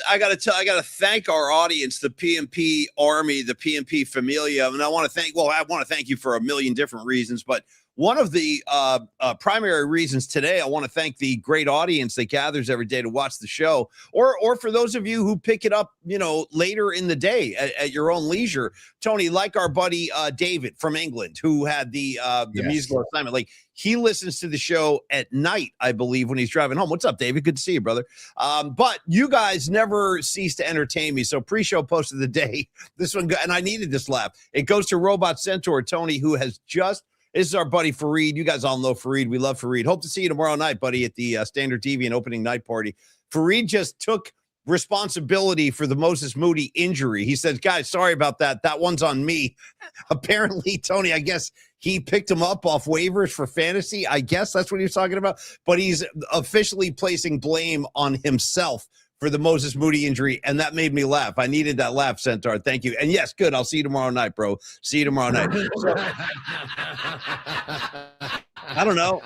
I gotta thank our audience, the PMP Army, the PMP Familia, and I want to thank you for a million different reasons, but one of the primary reasons today, I want to thank the great audience that gathers every day to watch the show, or for those of you who pick it up, later in the day at your own leisure. Tony, like our buddy David from England, who had the musical assignment, like he listens to the show at night, I believe, when he's driving home. What's up, David? Good to see you, brother. But you guys never cease to entertain me. So pre-show post of the day, this one, and I needed this laugh. It goes to Robot Centaur Tony, who has just. This is our buddy Fareed. You guys all know Fareed. We love Fareed. Hope to see you tomorrow night, buddy, at the Standard Deviant opening night party. Fareed just took responsibility for the Moses Moody injury. He said, guys, sorry about that. That one's on me. Apparently, Tony, I guess he picked him up off waivers for fantasy. I guess that's what he was talking about. But he's officially placing blame on himself for the Moses Moody injury, and that made me laugh. I needed that laugh, Centaur. Thank you. And yes, good. I'll see you tomorrow night, bro. See you tomorrow night. So, I don't know.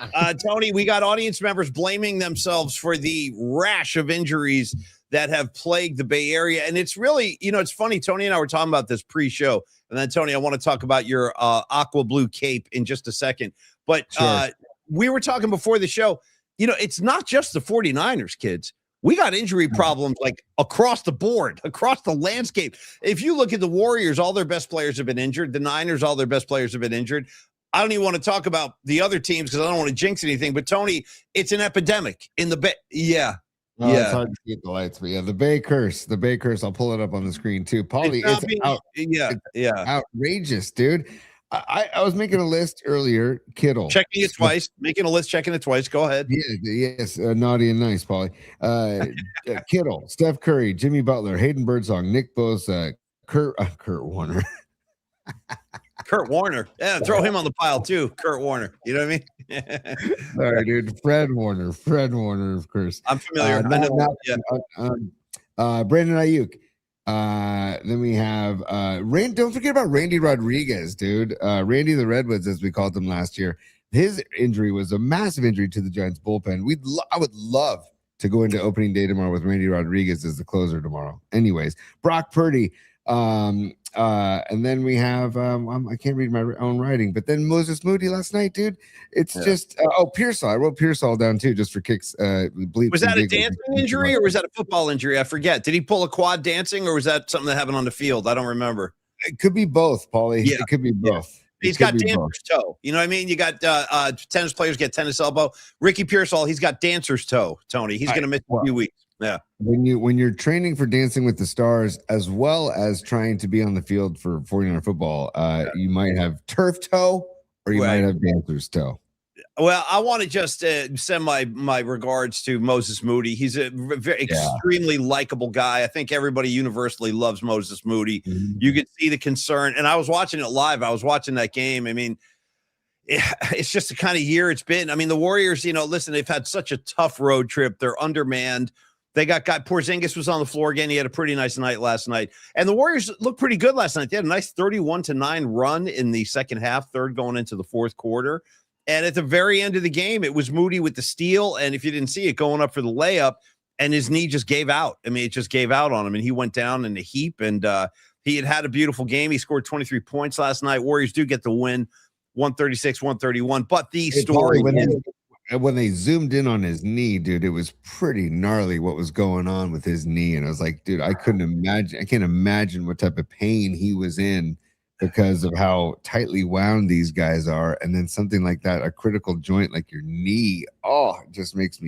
Tony, we got audience members blaming themselves for the rash of injuries that have plagued the Bay Area. And it's really, it's funny. Tony and I were talking about this pre-show. And then, Tony, I want to talk about your aqua blue cape in just a second. But sure. We were talking before the show, it's not just the 49ers, kids. We got injury problems like across the board, across the landscape. If you look at the Warriors, all their best players have been injured. The Niners, all their best players have been injured. I don't even want to talk about the other teams because I don't want to jinx anything. But, Tony, it's an epidemic in the Bay. Yeah. Oh, yeah. It's hard to get the lights, but the Bay curse. The Bay curse. I'll pull it up on the screen, too. Paulie, it's outrageous, dude. I was making a list earlier. Kittle. Checking it twice. Making a list, checking it twice. Go ahead. Yes. Naughty and nice, Paulie. Kittle, Steph Curry, Jimmy Butler, Hayden Birdsong, Nick Bosa, Kurt Warner. Kurt Warner. Yeah, throw him on the pile, too. Kurt Warner. You know what I mean? Sorry, dude. Fred Warner, of course. I'm familiar. Brandon Ayuk. Then we have don't forget about Randy Rodriguez, dude. Randy the Redwoods, as we called him last year. His injury was a massive injury to the Giants bullpen. I would love to go into opening day tomorrow with Randy Rodriguez as the closer tomorrow. Anyways, Brock Purdy. And then we have I can't read my own writing, but then Moses Moody last night, dude. It's just Pearsall. I wrote Pearsall down too, just for kicks. Was that a dancing injury or was that a football injury? I forget. Did he pull a quad dancing or was that something that happened on the field? I don't remember. It could be both, Paulie. Yeah. It could be both. Yeah. He's got dancer's toe. You know what I mean? You got tennis players get tennis elbow. Ricky Pearsall, he's got dancer's toe, Tony. He's going to miss a few weeks. Yeah. When you're training for Dancing with the Stars, as well as trying to be on the field for 49er football, you might have turf toe or you might have dancer's toe. Well, I want to just send my regards to Moses Moody. He's a extremely likable guy. I think everybody universally loves Moses Moody. Mm-hmm. You could see the concern. And I was watching it live. I was watching that game. I mean, it's just the kind of year it's been. I mean, the Warriors, listen, they've had such a tough road trip. They're undermanned. They got Porzingis was on the floor again. He had a pretty nice night last night. And the Warriors looked pretty good last night. They had a nice 31-9 run in the second half, third going into the fourth quarter. And at the very end of the game, it was Moody with the steal. And if you didn't see it, going up for the layup, and his knee just gave out. I mean, it just gave out on him, and he went down in a heap. And he had a beautiful game. He scored 23 points last night. Warriors do get the win, 136-131. But the story when they zoomed in on his knee, dude, it was pretty gnarly what was going on with his knee. And I was like, dude, I can't imagine what type of pain he was in because of how tightly wound these guys are. And then something like that, a critical joint like your knee, it just makes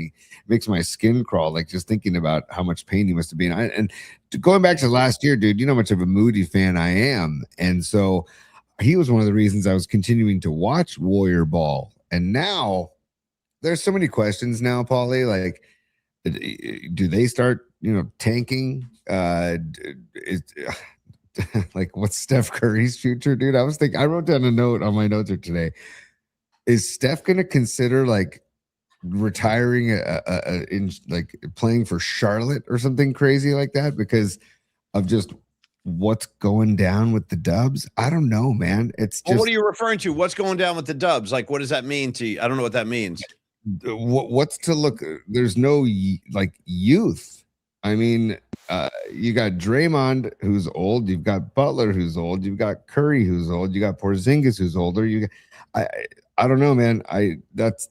my skin crawl, like just thinking about how much pain he must have been. And going back to last year, dude, you know how much of a Moody fan I am. And so he was one of the reasons I was continuing to watch Warrior ball. And now there's so many questions now, Paulie. Like, do they start, tanking? Like, what's Steph Curry's future, dude? I wrote down a note on my notes today. Is Steph going to consider like retiring in like playing for Charlotte or something crazy like that because of just what's going down with the Dubs? I don't know, man. It's just, what are you referring to? What's going down with the Dubs? Like, what does that mean to you? I don't know what that means. What's to look? There's no like youth. I mean, you got Draymond who's old, you've got Butler who's old, you've got Curry who's old, you got Porzingis who's older. I don't know, man. That's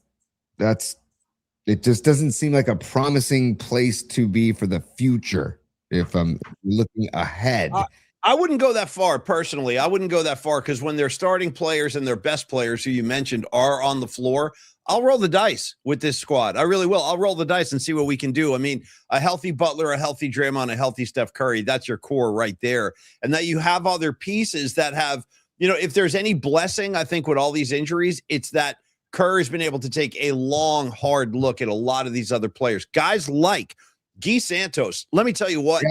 it just doesn't seem like a promising place to be for the future if I'm looking ahead. I wouldn't go that far personally. I wouldn't go that far because when their starting players and their best players, who you mentioned, are on the floor, I'll roll the dice with this squad. I really will. I'll roll the dice and see what we can do. I mean, a healthy Butler, a healthy Draymond, a healthy Steph Curry, that's your core right there. And that you have other pieces that have, if there's any blessing, I think with all these injuries, it's that Kerr's been able to take a long, hard look at a lot of these other players. Guys like Guy Santos. Let me tell you what,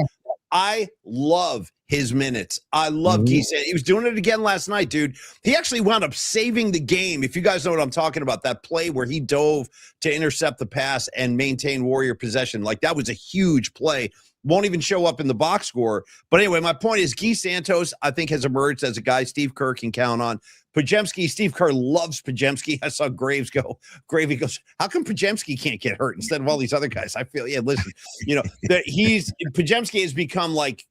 I love his minutes. I love Guy Santos. He was doing it again last night, dude. He actually wound up saving the game. If you guys know what I'm talking about, that play where he dove to intercept the pass and maintain Warrior possession. Like, that was a huge play. Won't even show up in the box score. But anyway, my point is Guy Santos, I think, has emerged as a guy Steve Kerr can count on. Pajemski, Steve Kerr loves Pajemski. I saw Graves go. Gravy goes, how come Pajemski can't get hurt instead of all these other guys? I feel, listen, that Pajemski has become like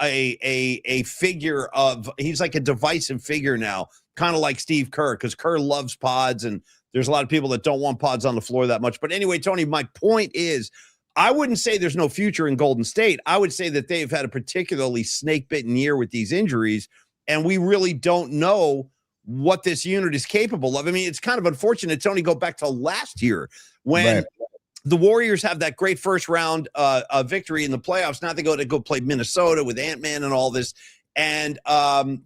a figure of, he's like a divisive figure now, kind of like Steve Kerr, because Kerr loves pods, and there's a lot of people that don't want pods on the floor that much. But anyway, Tony, my point is, I wouldn't say there's no future in Golden State. I would say that they've had a particularly snake-bitten year with these injuries, and we really don't know what this unit is capable of. I mean, it's kind of unfortunate, Tony, go back to last year when the Warriors have that great first round victory in the playoffs. Now they go play Minnesota with Ant-Man and all this. And who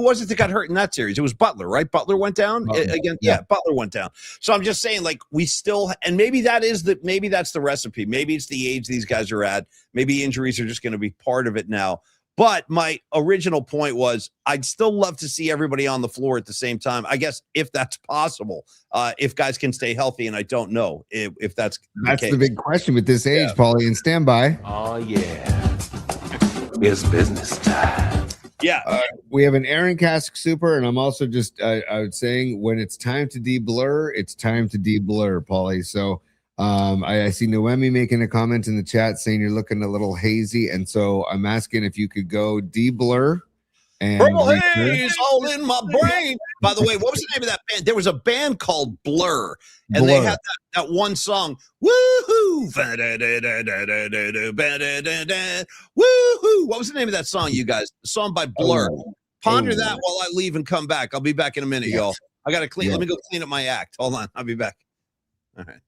was it that got hurt in that series? It was Butler, right? Butler went down again. Yeah, Butler went down. So I'm just saying, like, we still, and maybe that's the recipe. Maybe it's the age these guys are at. Maybe injuries are just going to be part of it now. But my original point was, I'd still love to see everybody on the floor at the same time. I guess if that's possible, if guys can stay healthy, and I don't know if that's the big question with this age, Paulie. And stand by. Oh yeah, it's business time. Yeah, we have an Aaron Cask super, and I'm also just I was saying, when it's time to de-blur, it's time to de-blur, Paulie. So I see Noemi making a comment in the chat saying you're looking a little hazy, and so I'm asking if you could go de-blur. And purple haze all in my brain. By the way, what was the name of that band? There was a band called Blur, and they had that one song, woohoo, woohoo. What was the name of that song, you guys? The song by Blur. Ponder that while I leave and come back. I'll be back in a minute, y'all. I got to clean. Let me go clean up my act. Hold on. I'll be back. All right.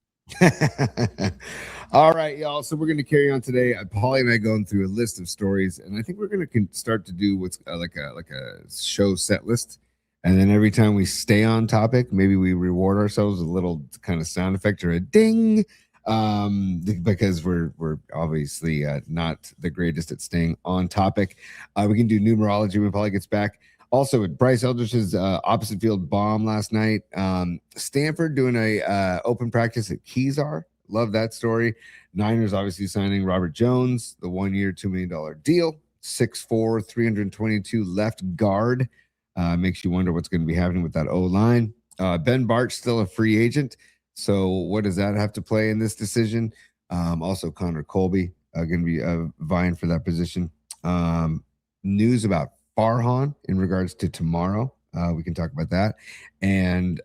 All right, y'all. So we're going to carry on today. Paulie and I going through a list of stories, and I think we're going to start to do what's like a show set list. And then every time we stay on topic, maybe we reward ourselves with a little kind of sound effect or a ding, because we're obviously not the greatest at staying on topic. We can do numerology when Paulie gets back. Also, with Bryce Eldridge's opposite field bomb last night. Stanford doing a open practice at Kezar. Love that story. Niners obviously signing Robert Jones, the 1 year, $2 million deal. 6'4", 322 left guard. Makes you wonder what's going to be happening with that O-line. Ben Bart still a free agent. So what does that have to play in this decision? Also, Connor Colby going to be vying for that position. News about Farhan in regards to tomorrow. We can talk about that. And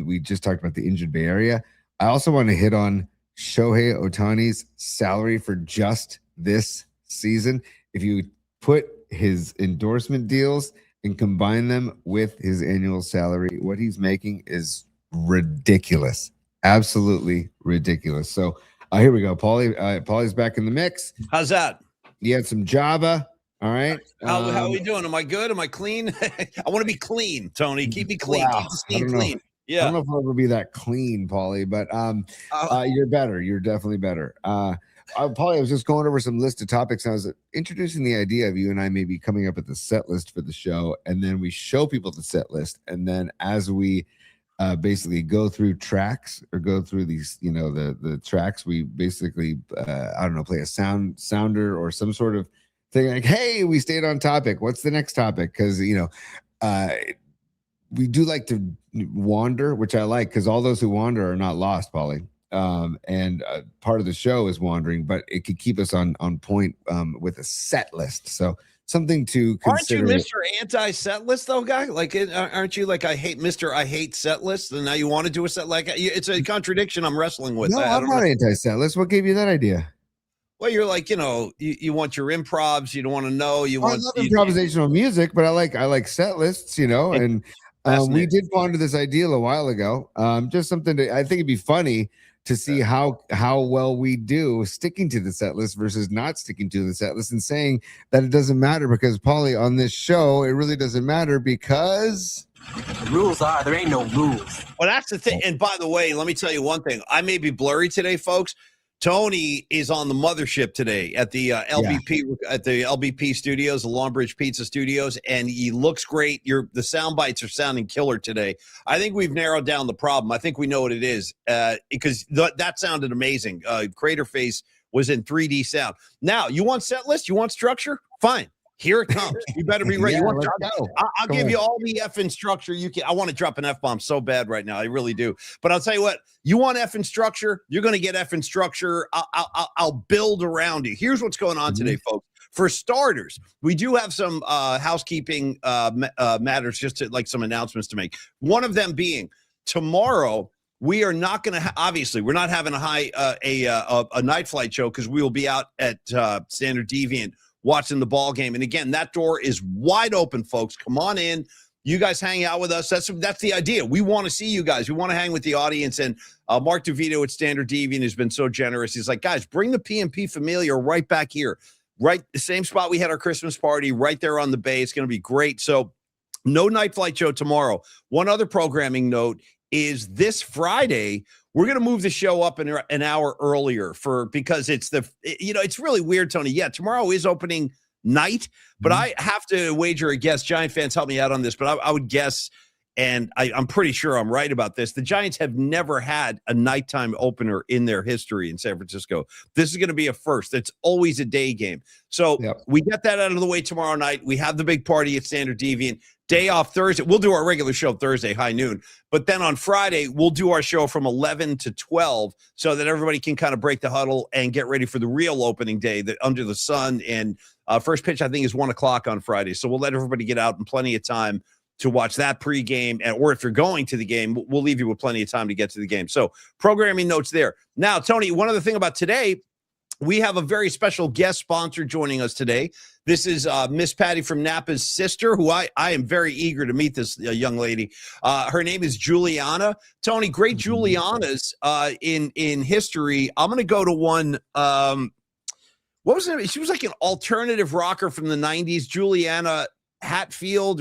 we just talked about the injured Bay Area. I also want to hit on Shohei Ohtani's salary for just this season. If you put his endorsement deals and combine them with his annual salary, what he's making is ridiculous. Absolutely ridiculous. So here we go. Paulie's back in the mix. How's that? You had some Java. All right. How are we doing? Am I good? Am I clean? I want to be clean, Tony. Keep me clean. Wow. Keep the steam clean. Yeah. I don't know if I'll ever be that clean, Paulie, but you're better. You're definitely better. Paulie, I was just going over some list of topics. And I was introducing the idea of you and I maybe coming up with the set list for the show, and then we show people the set list, and then as we basically go through tracks or go through these, the tracks, we basically play a sounder or some sort of thing like, hey, we stayed on topic. What's the next topic? Because we do like to wander, which I like, because all those who wander are not lost, Paulie. and part of the show is wandering, but it could keep us on point with a set list. So something to consider. Aren't you Mr. Anti-set list though, guy? Like, aren't you like I hate set list, and now you want to do a set? Like, it's a contradiction I'm wrestling with. No, I'm not anti-set list. What gave you that idea? Well, you're like, you want your improvs. You don't want to know. I love improvisational music, but I like set lists, and we did ponder this ideal a while ago. Just something I think it'd be funny to see how well we do sticking to the set list versus not sticking to the set list, and saying that it doesn't matter because Paulie, on this show, it really doesn't matter because The rules are there ain't no rules. Well, that's the thing. And by the way, let me tell you one thing. I may be blurry today, folks. Tony is on the mothership today at the LBP studios, the Longbridge Pizza Studios, and he looks great. The sound bites are sounding killer today. I think we've narrowed down the problem. I think we know what it is because that sounded amazing. Crater Face was in 3D sound. Now, you want set list? You want structure? Fine. Here it comes. You better be ready. I'll give you all the effing structure you can. I want to drop an F-bomb so bad right now. I really do. But I'll tell you what, you want effing structure, you're going to get effing structure. I'll build around you. Here's what's going on today, folks. For starters, we do have some housekeeping matters, just to, like some announcements to make. One of them being tomorrow, we are not going to obviously we're not having a night flight show because we will be out at Standard Deviant watching the ball game. And again, that door is wide open, folks. Come on in. You guys hang out with us. That's the idea. We want to see you guys. We want to hang with the audience. And Mark DeVito at Standard Deviant has been so generous. He's like, guys, bring the PMP Familia right back here. Right, the same spot we had our Christmas party, right there on the bay. It's going to be great. So no night flight show tomorrow. One other programming note is this Friday, we're going to move the show up an hour earlier because it's it's really weird, Tony. Yeah, tomorrow is opening night, but I have to wager a guess. Giant fans, help me out on this, but I would guess, and I'm pretty sure I'm right about this. The Giants have never had a nighttime opener in their history in San Francisco. This is going to be a first. It's always a day game. So we get that out of the way tomorrow night. We have the big party at Standard Deviant. Day off Thursday. We'll do our regular show Thursday, high noon. But then on Friday, we'll do our show from 11 to 12 so that everybody can kind of break the huddle and get ready for the real opening day, under the sun. And first pitch, I think, is 1 o'clock on Friday. So we'll let everybody get out in plenty of time to watch that pregame. Or if you're going to the game, we'll leave you with plenty of time to get to the game. So programming notes there. Now, Tony, one other thing about today, we have a very special guest sponsor joining us today. This is Miss Patty from Napa's sister, who I am very eager to meet this young lady. Her name is Juliana. Tony, great Julianas in history. I'm going to go to one. What was it? She was like an alternative rocker from the 90s, Juliana Hatfield.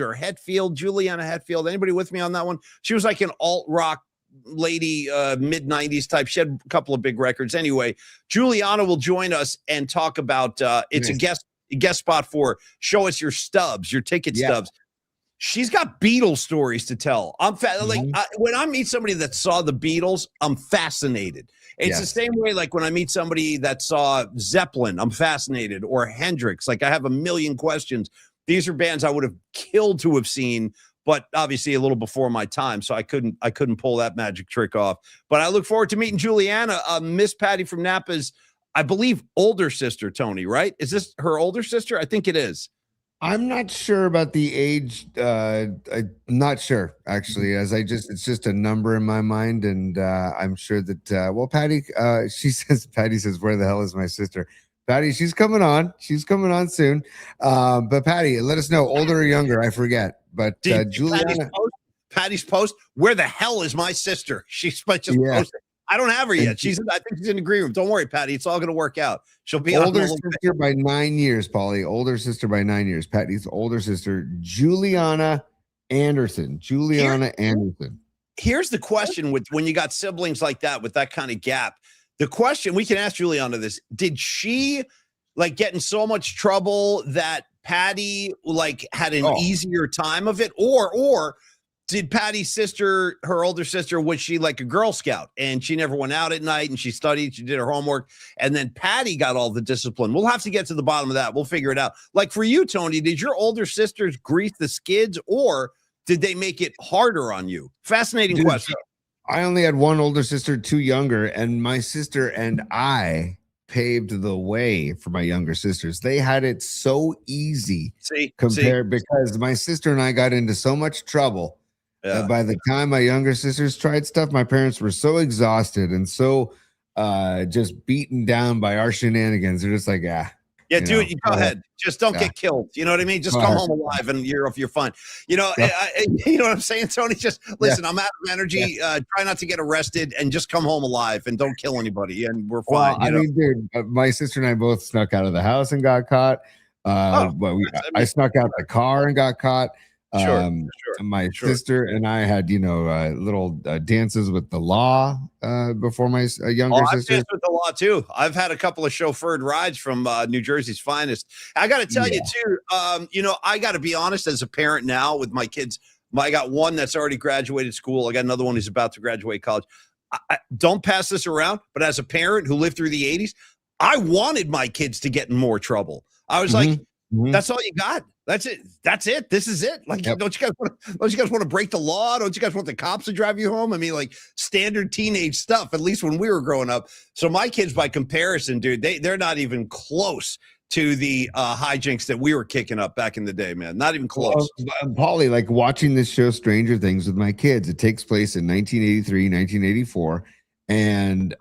Juliana Hatfield. Anybody with me on that one? She was like an alt rock lady, mid-90s type. She had a couple of big records. Anyway, Juliana will join us and talk about it's a guest spot for Show Us Your Stubs, your ticket stubs. She's got Beatles stories to tell. When I meet somebody that saw the Beatles, I'm fascinated. It's the same way like when I meet somebody that saw Zeppelin, I'm fascinated, or Hendrix. Like I have a million questions. These are bands I would have killed to have seen, but obviously a little before my time, so I couldn't pull that magic trick off. But I look forward to meeting Juliana, Miss Patty from Napa's, I believe, older sister, Tony, right? Is this her older sister? I think it is. I'm not sure about the age. I'm not sure, actually, it's just a number in my mind. And I'm sure that, Patty, Patty says, where the hell is my sister? Patty, she's coming on. She's coming on soon. But Patty, let us know, older or younger, I forget. But Juliana. Patty's post, where the hell is my sister? She's just posted. I don't have her yet. I think she's in the green room. Don't worry, Patty. It's all going to work out. She'll be older sister by 9 years, Paulie. Older sister by 9 years. Patty's older sister, Juliana Anderson. Anderson. Here's the question when you got siblings like that with that kind of gap. The question, we can ask Juliana this. Did she get in so much trouble that Patty had an easier time of it? Or did Patty's sister, her older sister, was she like a Girl Scout and she never went out at night and she studied, she did her homework, and then Patty got all the discipline? We'll have to get to the bottom of that. We'll figure it out. Like for you, Tony, did your older sisters grease the skids or did they make it harder on you? Fascinating question. I only had one older sister, two younger, and my sister and I paved the way for my younger sisters. They had it so easy See, compared because my sister and I got into so much trouble that by the time my younger sisters tried stuff, my parents were so exhausted and so just beaten down by our shenanigans. They're just like, yeah, do it. You go ahead. Just don't get killed. You know what I mean? Just come home alive and you're fine. You know, you know what I'm saying, Tony? Just listen, I'm out of energy. Try not to get arrested and just come home alive and don't kill anybody. And we're fine. Well, I mean, dude, my sister and I both snuck out of the house and got caught. But I snuck out the car and got caught. My sister and I had, little dances with the law before my younger sister. I've danced with the law too. I've had a couple of chauffeured rides from New Jersey's finest. I got to tell you too, I got to be honest as a parent now with my kids. I got one that's already graduated school. I got another one who's about to graduate college. I don't pass this around, but as a parent who lived through the 80s, I wanted my kids to get in more trouble. I was like, that's all you got. That's it. That's it. This is it. Like, don't you guys want to break the law? Don't you guys want the cops to drive you home? I mean, like standard teenage stuff, at least when we were growing up. So my kids, by comparison, dude, they're not even close to the hijinks that we were kicking up back in the day, man. Not even close. Paulie, like watching this show Stranger Things with my kids, it takes place in 1983, 1984. And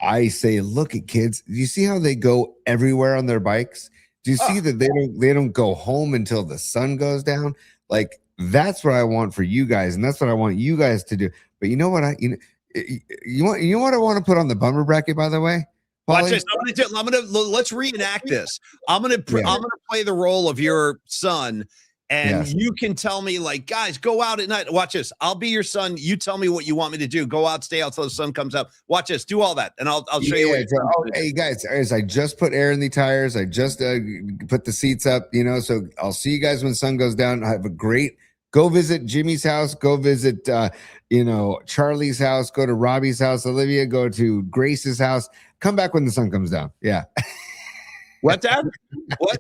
I say, look at kids. Do you see how they go everywhere on their bikes? Do you see that they don't go home until the sun goes down? Like that's what I want for you guys, and that's what I want you guys to do. But you know what you know what I want to put on the bumper bracket, by the way? Paulie? Watch this. Let's reenact this. I'm gonna play the role of your son. And you can tell me, like, guys, go out at night. Watch this. I'll be your son. You tell me what you want me to do. Go out, stay out till the sun comes up. Watch this. Do all that, and I'll show you. Hey guys, I just put air in the tires. I just put the seats up. So I'll see you guys when the sun goes down. Have a great. Go visit Jimmy's house. Go visit Charlie's house. Go to Robbie's house. Olivia. Go to Grace's house. Come back when the sun comes down. Yeah. What, Dad? What?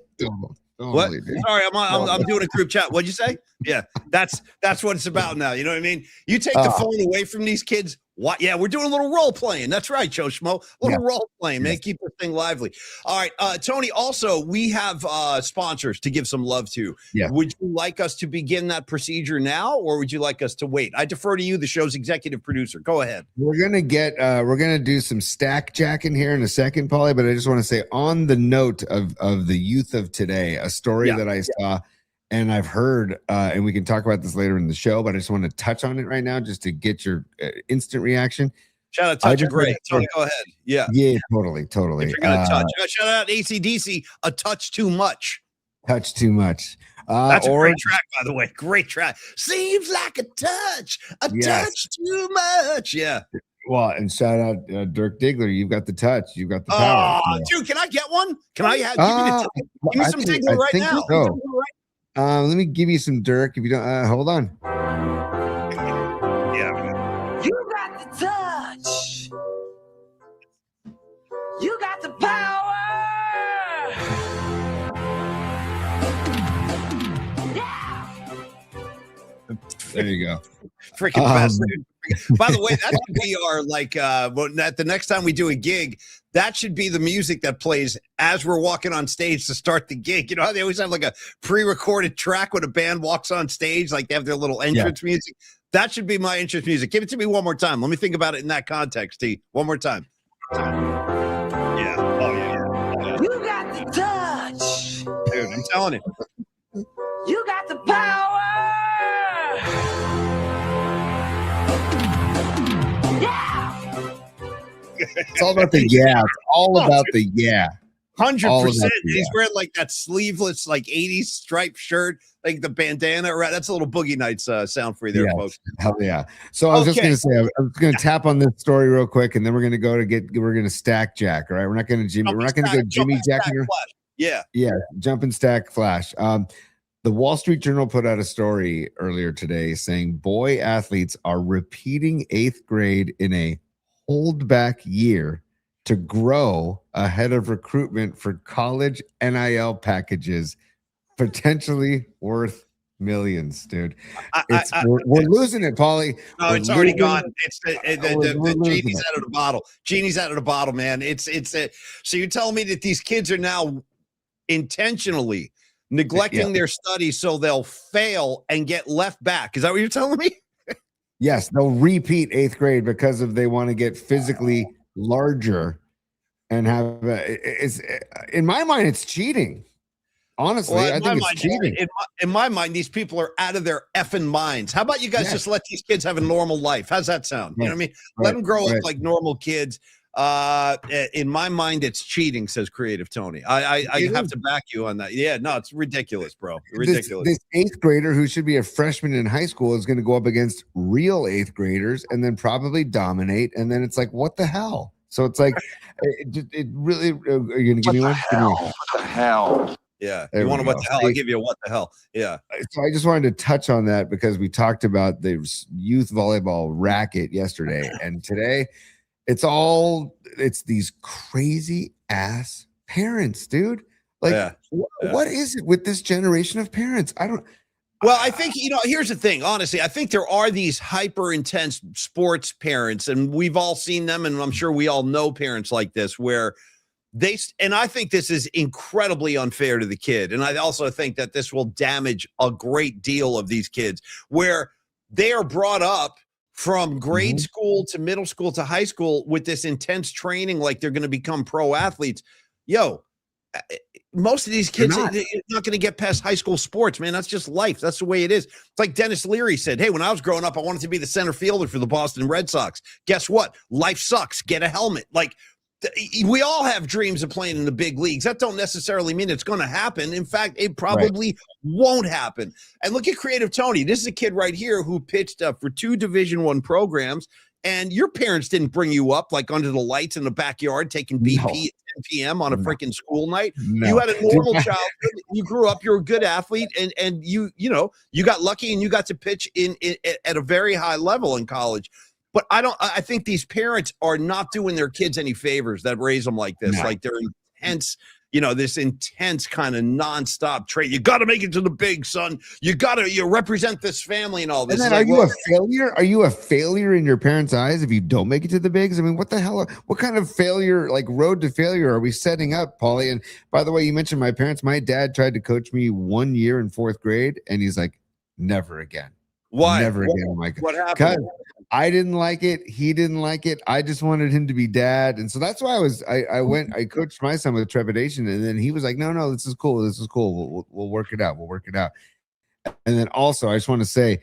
What? Dude. Sorry, I'm doing a group chat. What'd you say? Yeah, that's what it's about now. You know what I mean? You take the phone away from these kids. What? Yeah, we're doing a little role playing. That's right, Joe Schmo. A little role playing, man. Keep this thing lively. All right, Tony. Also, we have sponsors to give some love to. Yeah. Would you like us to begin that procedure now, or would you like us to wait? I defer to you, the show's executive producer. Go ahead. We're gonna do some stack jacking here in a second, Paulie. But I just want to say, on the note of the youth of today, a story that I saw. And I've heard, and we can talk about this later in the show, but I just want to touch on it right now just to get your instant reaction. Shout out Touch of Great. Tony, go ahead. Yeah. Yeah, totally. If you're going to touch. Shout out AC/DC, A Touch Too Much. Touch Too Much. That's a great track, by the way. Great track. Seems like a touch too much. Yeah. Well, and shout out Dirk Diggler. You've got the touch. You've got the power. Oh, dude, can I get one? Can I give me some Diggler right now? So. Let me give you some Dirk. If you don't, hold on. Yeah. You got the touch. You got the power. Yeah. There you go. Freaking best. By the way, that should be our the next time we do a gig, that should be the music that plays as we're walking on stage to start the gig. You know how they always have like a pre-recorded track when a band walks on stage, like they have their little entrance music. That should be my entrance music. Give it to me one more time. Let me think about it in that context, T. One more time. Yeah. Oh yeah. You got the touch. Dude, I'm telling you. You got the power. It's all about the It's all about the 100%. He's wearing like that sleeveless, like 80s striped shirt, like the bandana. Right? That's a little Boogie Nights sound for you there, folks. Hell yeah. So I was just going to say, I was going to tap on this story real quick, and then we're going to stack Jack. All right. We're not going to go Jimmy Jack. Yeah. Jump and stack Flash. The Wall Street Journal put out a story earlier today saying boy athletes are repeating 8th grade in a holdback year to grow ahead of recruitment for college NIL packages, potentially worth Millions, dude. I, We're losing it, Paulie. No, We're it's already losing gone. it. It's the We're losing genie's it. out of the bottle. Genie's out of the bottle, man. So you're telling me that these kids are now intentionally neglecting their studies so they'll fail and get left back? Is that what you're telling me? Yes, they'll repeat 8th grade because of they want to get physically larger and have it's in my mind it's cheating. Honestly, Well, I think it's cheating. In my mind, these people are out of their effing minds. How about you guys just let these kids have a normal life? How's that sound? You know what I mean? Let them grow up like normal kids. In my mind, it's cheating, says Creative Tony. I have to back you on that. Yeah, no, it's ridiculous, bro. Ridiculous. This 8th grader who should be a freshman in high school is going to go up against real 8th graders and then probably dominate. And then it's like, what the hell? So it's like, it really. Are you going to give me one? What the hell? Yeah. There You want to we what go. the hell? I'll give you a what the hell. Yeah. So I just wanted to touch on that because we talked about the youth volleyball racket yesterday, and today it's these crazy ass parents, dude. Like, what is it with this generation of parents? Well, I think, here's the thing. Honestly, I think there are these hyper intense sports parents, and we've all seen them, and I'm sure we all know parents like this where and I think this is incredibly unfair to the kid. And I also think that this will damage a great deal of these kids where they are brought up from grade school to middle school to high school with this intense training, like they're going to become pro athletes. Most of these kids are not going to get past high school sports, man. That's just life. That's the way it is. It's like Dennis Leary said, hey, when I was growing up, I wanted to be the center fielder for the Boston Red Sox. Guess what? Life sucks. Get a helmet. Like, we all have dreams of playing in the big leagues. That don't necessarily mean it's going to happen. In fact, it probably won't happen. And look at Creative Tony. This is a kid right here who pitched for 2 Division I programs. And your parents didn't bring you up like under the lights in the backyard taking BP at 10 p.m. on a freaking school night. No. You had a normal childhood. You grew up. You're a good athlete, and you got lucky and you got to pitch at a very high level in college. But I think these parents are not doing their kids any favors that raise them like this. No. Like they're intense, this intense kind of nonstop trait. You got to make it to the big, son. You represent this family and all this. And then are you a failure? Are you a failure in your parents' eyes if you don't make it to the bigs? I mean, what the hell? What kind of failure, like road to failure, are we setting up, Paulie? And by the way, you mentioned my parents. My dad tried to coach me 1 year in 4th grade, and he's like, never again. Why? Never again. I'm like, what happened? I didn't like it. He didn't like it. I just wanted him to be dad. And so that's why I coached my son with trepidation. And then he was like, no, this is cool. This is cool. We'll work it out. We'll work it out. And then also, I just want to say,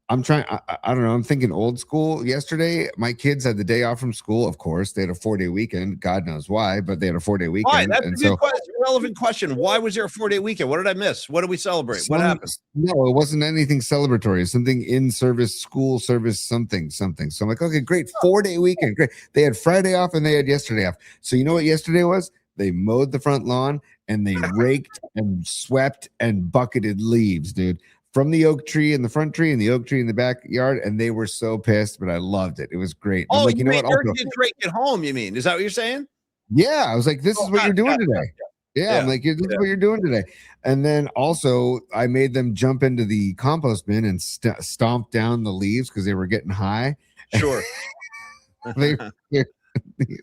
I'm trying, I don't know. I'm thinking old school. Yesterday, my kids had the day off from school. Of course, they had a 4-day weekend. God knows why, but they had a 4-day weekend. Why? That's a relevant question. Why was there a 4-day weekend? What did I miss? What did we celebrate? What happened? No, it wasn't anything celebratory. Something in service, school service, something. So I'm like, okay, great. 4-day weekend. Great. They had Friday off and they had yesterday off. So you know what yesterday was? They mowed the front lawn and they raked and swept and bucketed leaves, dude. From the oak tree in the front tree and the oak tree in the backyard, and they were so pissed, but I loved it. It was great. Oh, like, you know what? Your kids rake at home, you mean? Is that what you're saying? Yeah, I was like, this is what you're doing today. Yeah, I'm like, this is what you're doing today. And then also, I made them jump into the compost bin and stomp down the leaves because they were getting high. Sure.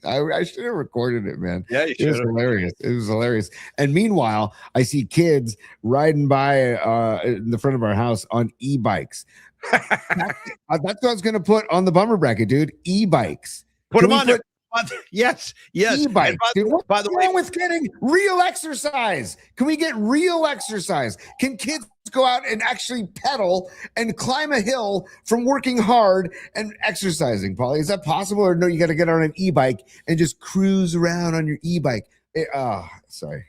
I should have recorded it, man. Yeah, you should. It was hilarious. It was hilarious. And meanwhile, I see kids riding by in the front of our house on e-bikes. That's what I was going to put on the bummer bracket, dude. E-bikes. Put them on there. Yes. E-bike. Dude, what's wrong with getting real exercise? Can we get real exercise? Can kids go out and actually pedal and climb a hill from working hard and exercising, Paulie? Is that possible? Or no, you got to get on an e-bike and just cruise around on your e-bike? Sorry.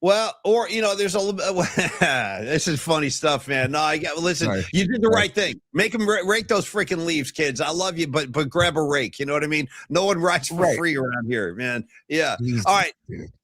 Well, or, there's a little this is funny stuff, man. No, listen, sorry. You did the right thing. Make them rake those freaking leaves, kids. I love you, but grab a rake. You know what I mean? No one rides for free around here, man. Yeah. All right.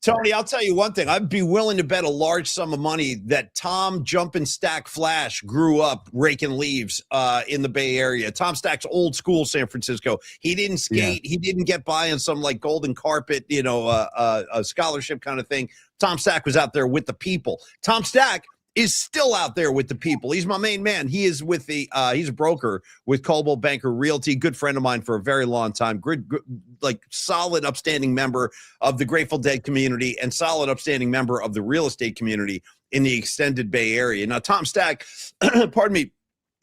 Tony, I'll tell you one thing. I'd be willing to bet a large sum of money that Tom Jumpin' Stack Flash grew up raking leaves in the Bay Area. Tom Stack's old school San Francisco. He didn't skate. Yeah. He didn't get by on some like golden carpet, a scholarship kind of thing. Tom Stack was out there with the people. Tom Stack is still out there with the people. He's my main man. He is with the he's a broker with Coldwell Banker Realty, good friend of mine for a very long time. Good, like solid, upstanding member of the Grateful Dead community and solid, upstanding member of the real estate community in the extended Bay Area. Now, Tom Stack, pardon me,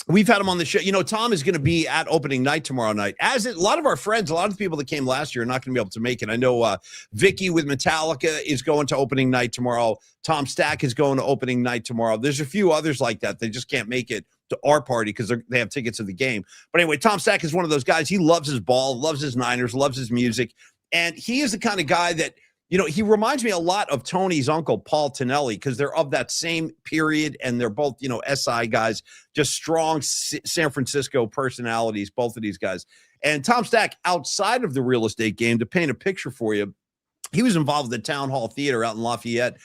we've had him on the show. You know, Tom is going to be at opening night tomorrow night. As a lot of our friends, a lot of the people that came last year are not going to be able to make it. I know Vicky with Metallica is going to opening night tomorrow. Tom Stack is going to opening night tomorrow. There's a few others like that. They just can't make it to our party because they have tickets to the game. But anyway, Tom Stack is one of those guys. He loves his ball, loves his Niners, loves his music. And he is the kind of guy that, you know, he reminds me a lot of Tony's uncle, Paul Tonelli, because they're of that same period, and they're both, you know, SI guys, just strong San Francisco personalities, both of these guys. And Tom Stack, outside of the real estate game, to paint a picture for you, he was involved with the Town Hall Theater out in Lafayette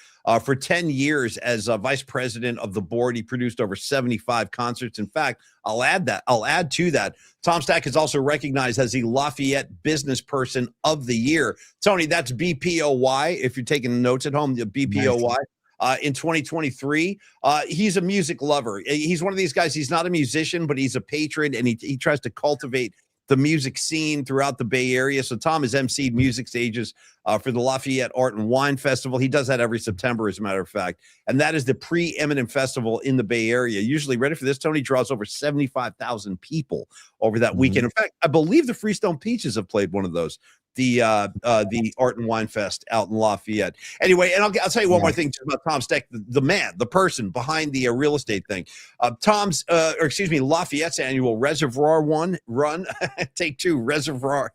for 10 years as vice president of the board. He produced over 75 concerts. In fact, I'll add to that. Tom Stack is also recognized as the Lafayette Business Person of the Year. Tony, that's BPOY. If you're taking notes at home, the BPOY. Nice. In 2023, he's a music lover. He's one of these guys. He's not a musician, but he's a patron, and he tries to cultivate the music scene throughout the Bay Area. So Tom has emceed music stages for the Lafayette Art and Wine Festival. He does that every September, as a matter of fact. And that is the preeminent festival in the Bay Area. Usually, ready for this, Tony, draws over 75,000 people over that weekend. In fact, I believe the Freestone Peaches have played one of those, the Art and Wine Fest out in Lafayette. Anyway, and I'll tell you one more thing about Tom Stack, the man, the person behind the real estate thing. Lafayette's annual Reservoir Run, take two, Reservoir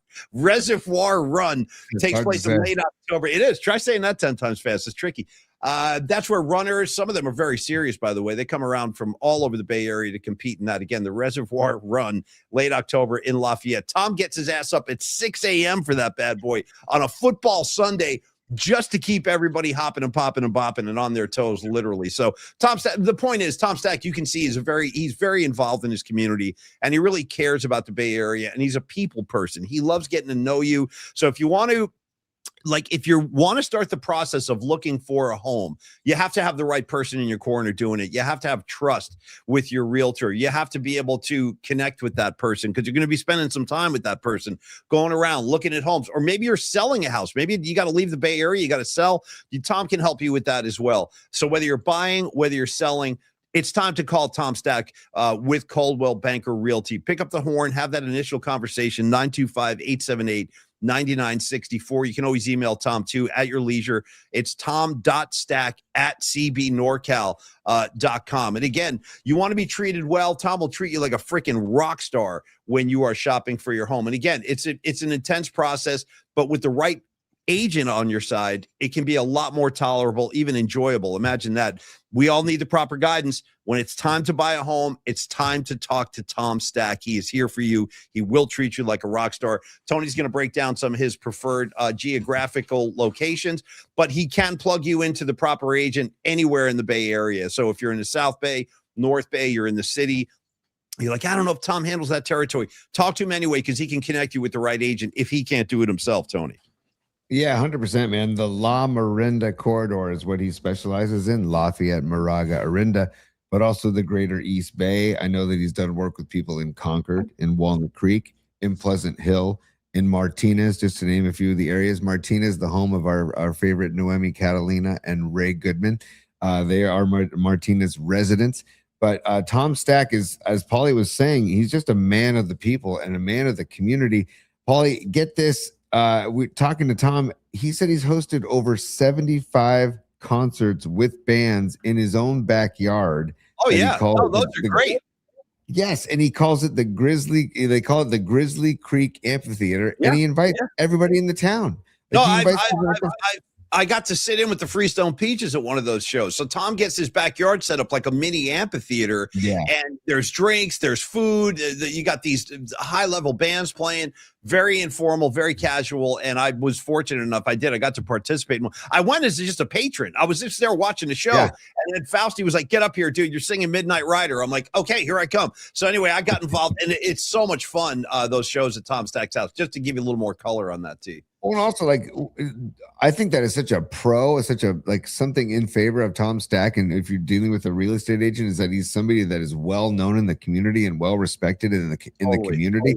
Run takes place in late October. It is. Try saying that 10 times fast. It's tricky. That's where runners, some of them are very serious, by the way. They come around from all over the Bay Area to compete in that. Again, the Reservoir Run, late October in Lafayette. Tom gets his ass up at 6 a.m. for that bad boy on a football Sunday, just to keep everybody hopping and popping and bopping and on their toes, literally. So Tom Stack, the point is, Tom Stack, you can see he's very involved in his community, and he really cares about the Bay Area, and he's a people person. He loves getting to know you. So if you want to start the process of looking for a home, you have to have the right person in your corner doing it. You have to have trust with your realtor. You have to be able to connect with that person, because you're going to be spending some time with that person, going around, looking at homes, or maybe you're selling a house. Maybe you got to leave the Bay Area. You got to sell. Tom can help you with that as well. So whether you're buying, whether you're selling, it's time to call Tom Stack with Coldwell Banker Realty. Pick up the horn, have that initial conversation, 925-878-9964. You can always email Tom too at your leisure. It's tom.stack@cbnorcal.com. And again, you want to be treated well. Tom will treat you like a freaking rock star when you are shopping for your home. And again, it's an intense process, but with the right agent on your side, it can be a lot more tolerable, even enjoyable. Imagine that. We all need the proper guidance. When it's time to buy a home, it's time to talk to Tom Stack. He is here for you. He will treat you like a rock star. Tony's going to break down some of his preferred geographical locations, but he can plug you into the proper agent anywhere in the Bay Area. So if you're in the South Bay, North Bay, you're in the city, you're like, I don't know if Tom handles that territory. Talk to him anyway, because he can connect you with the right agent if he can't do it himself, Tony. Yeah, 100%, man. The La Miranda corridor is what he specializes in, Lafayette, Moraga, Orinda, but also the greater East Bay. I know that he's done work with people in Concord, in Walnut Creek, in Pleasant Hill, in Martinez, just to name a few of the areas. Martinez, the home of our favorite Noemi Catalina and Ray Goodman. They are Martinez residents. But Tom Stack is, as Paulie was saying, he's just a man of the people and a man of the community. Paulie, get this. We're talking to Tom. He said he's hosted over 75 concerts with bands in his own backyard. Oh, yeah. Those are great. Yes, and he calls it the Grizzly. They call it the Grizzly Creek Amphitheater, and he invites everybody in the town. I got to sit in with the Freestone Peaches at one of those shows. So Tom gets his backyard set up like a mini amphitheater. Yeah. And there's drinks, there's food. You got these high-level bands playing, very informal, very casual. And I was fortunate enough. I got to participate. I went as just a patron. I was just there watching the show. Yeah. And then Fausti was like, get up here, dude. You're singing Midnight Rider. I'm like, okay, here I come. So anyway, I got involved. And it's so much fun, those shows at Tom Stack's house, just to give you a little more color on that, too. Well, and also, like, I think that is such a pro, such a like something in favor of Tom Stack. And if you're dealing with a real estate agent, is that he's somebody that is well known in the community and well respected in the community.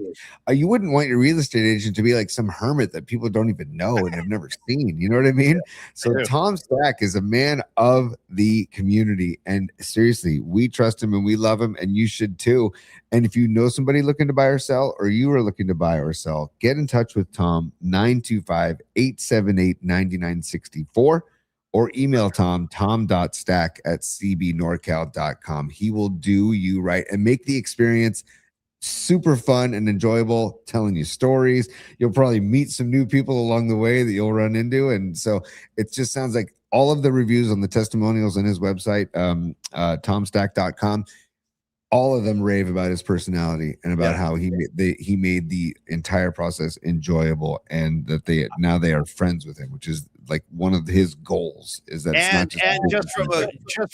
You wouldn't want your real estate agent to be like some hermit that people don't even know and have never seen. You know what I mean? So Tom Stack is a man of the community, and seriously, we trust him and we love him, and you should too. And if you know somebody looking to buy or sell, or you are looking to buy or sell, get in touch with Tom, 925-878-9964, or email tom.stack@cbnorcal.com. He will do you right and make the experience super fun and enjoyable, telling you stories. You'll probably meet some new people along the way that you'll run into. And so it just sounds like all of the reviews on the testimonials on his website, tomstack.com, all of them rave about his personality and about how he made the entire process enjoyable, and that they are friends with him, which is like one of his goals. Is that just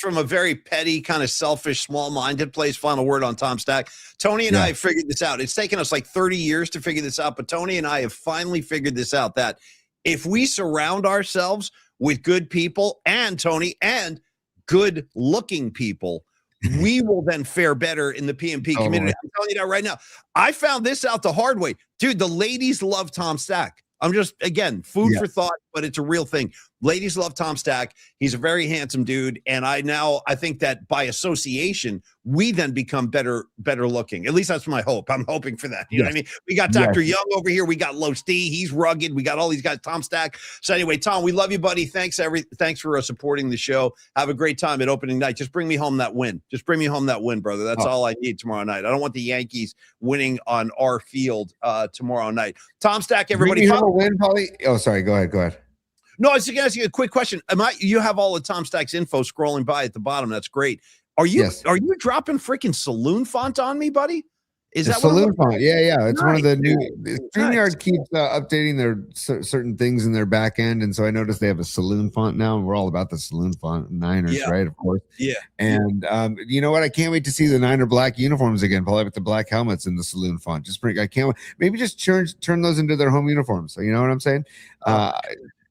from a very petty, kind of selfish, small-minded place. Final word on Tom Stack. Tony and I have figured this out. It's taken us like 30 years to figure this out, but Tony and I have finally figured this out, that if we surround ourselves with good people, and Tony, and good-looking people, we will then fare better in the PMP community. I'm telling you that right now. I found this out the hard way. Dude, the ladies love Tom Stack. I'm just, again, food for thought, but it's a real thing. Ladies love Tom Stack. He's a very handsome dude. And I think that by association, we then become better looking. At least that's my hope. I'm hoping for that. You know what I mean? We got Dr. Young over here. We got Los D. He's rugged. We got all these guys, Tom Stack. So anyway, Tom, we love you, buddy. Thanks for supporting the show. Have a great time at opening night. Just bring me home that win. Just bring me home that win, brother. That's all I need tomorrow night. I don't want the Yankees winning on our field tomorrow night. Tom Stack, everybody. Bring me home a win, Paulie. Oh, sorry. Go ahead. No, I was going to ask you a quick question. You have all of Tom Stack's info scrolling by at the bottom. That's great. Are you dropping freaking saloon font on me, buddy? Is that saloon font? Yeah. It's one of the new. StreamYard keeps updating their certain things in their back end, and so I noticed they have a saloon font now, and we're all about the saloon font. Niners, right? Of course. Yeah. And you know what? I can't wait to see the Niner black uniforms again, probably with the black helmets in the saloon font. I can't wait. Maybe just turn those into their home uniforms. So you know what I'm saying?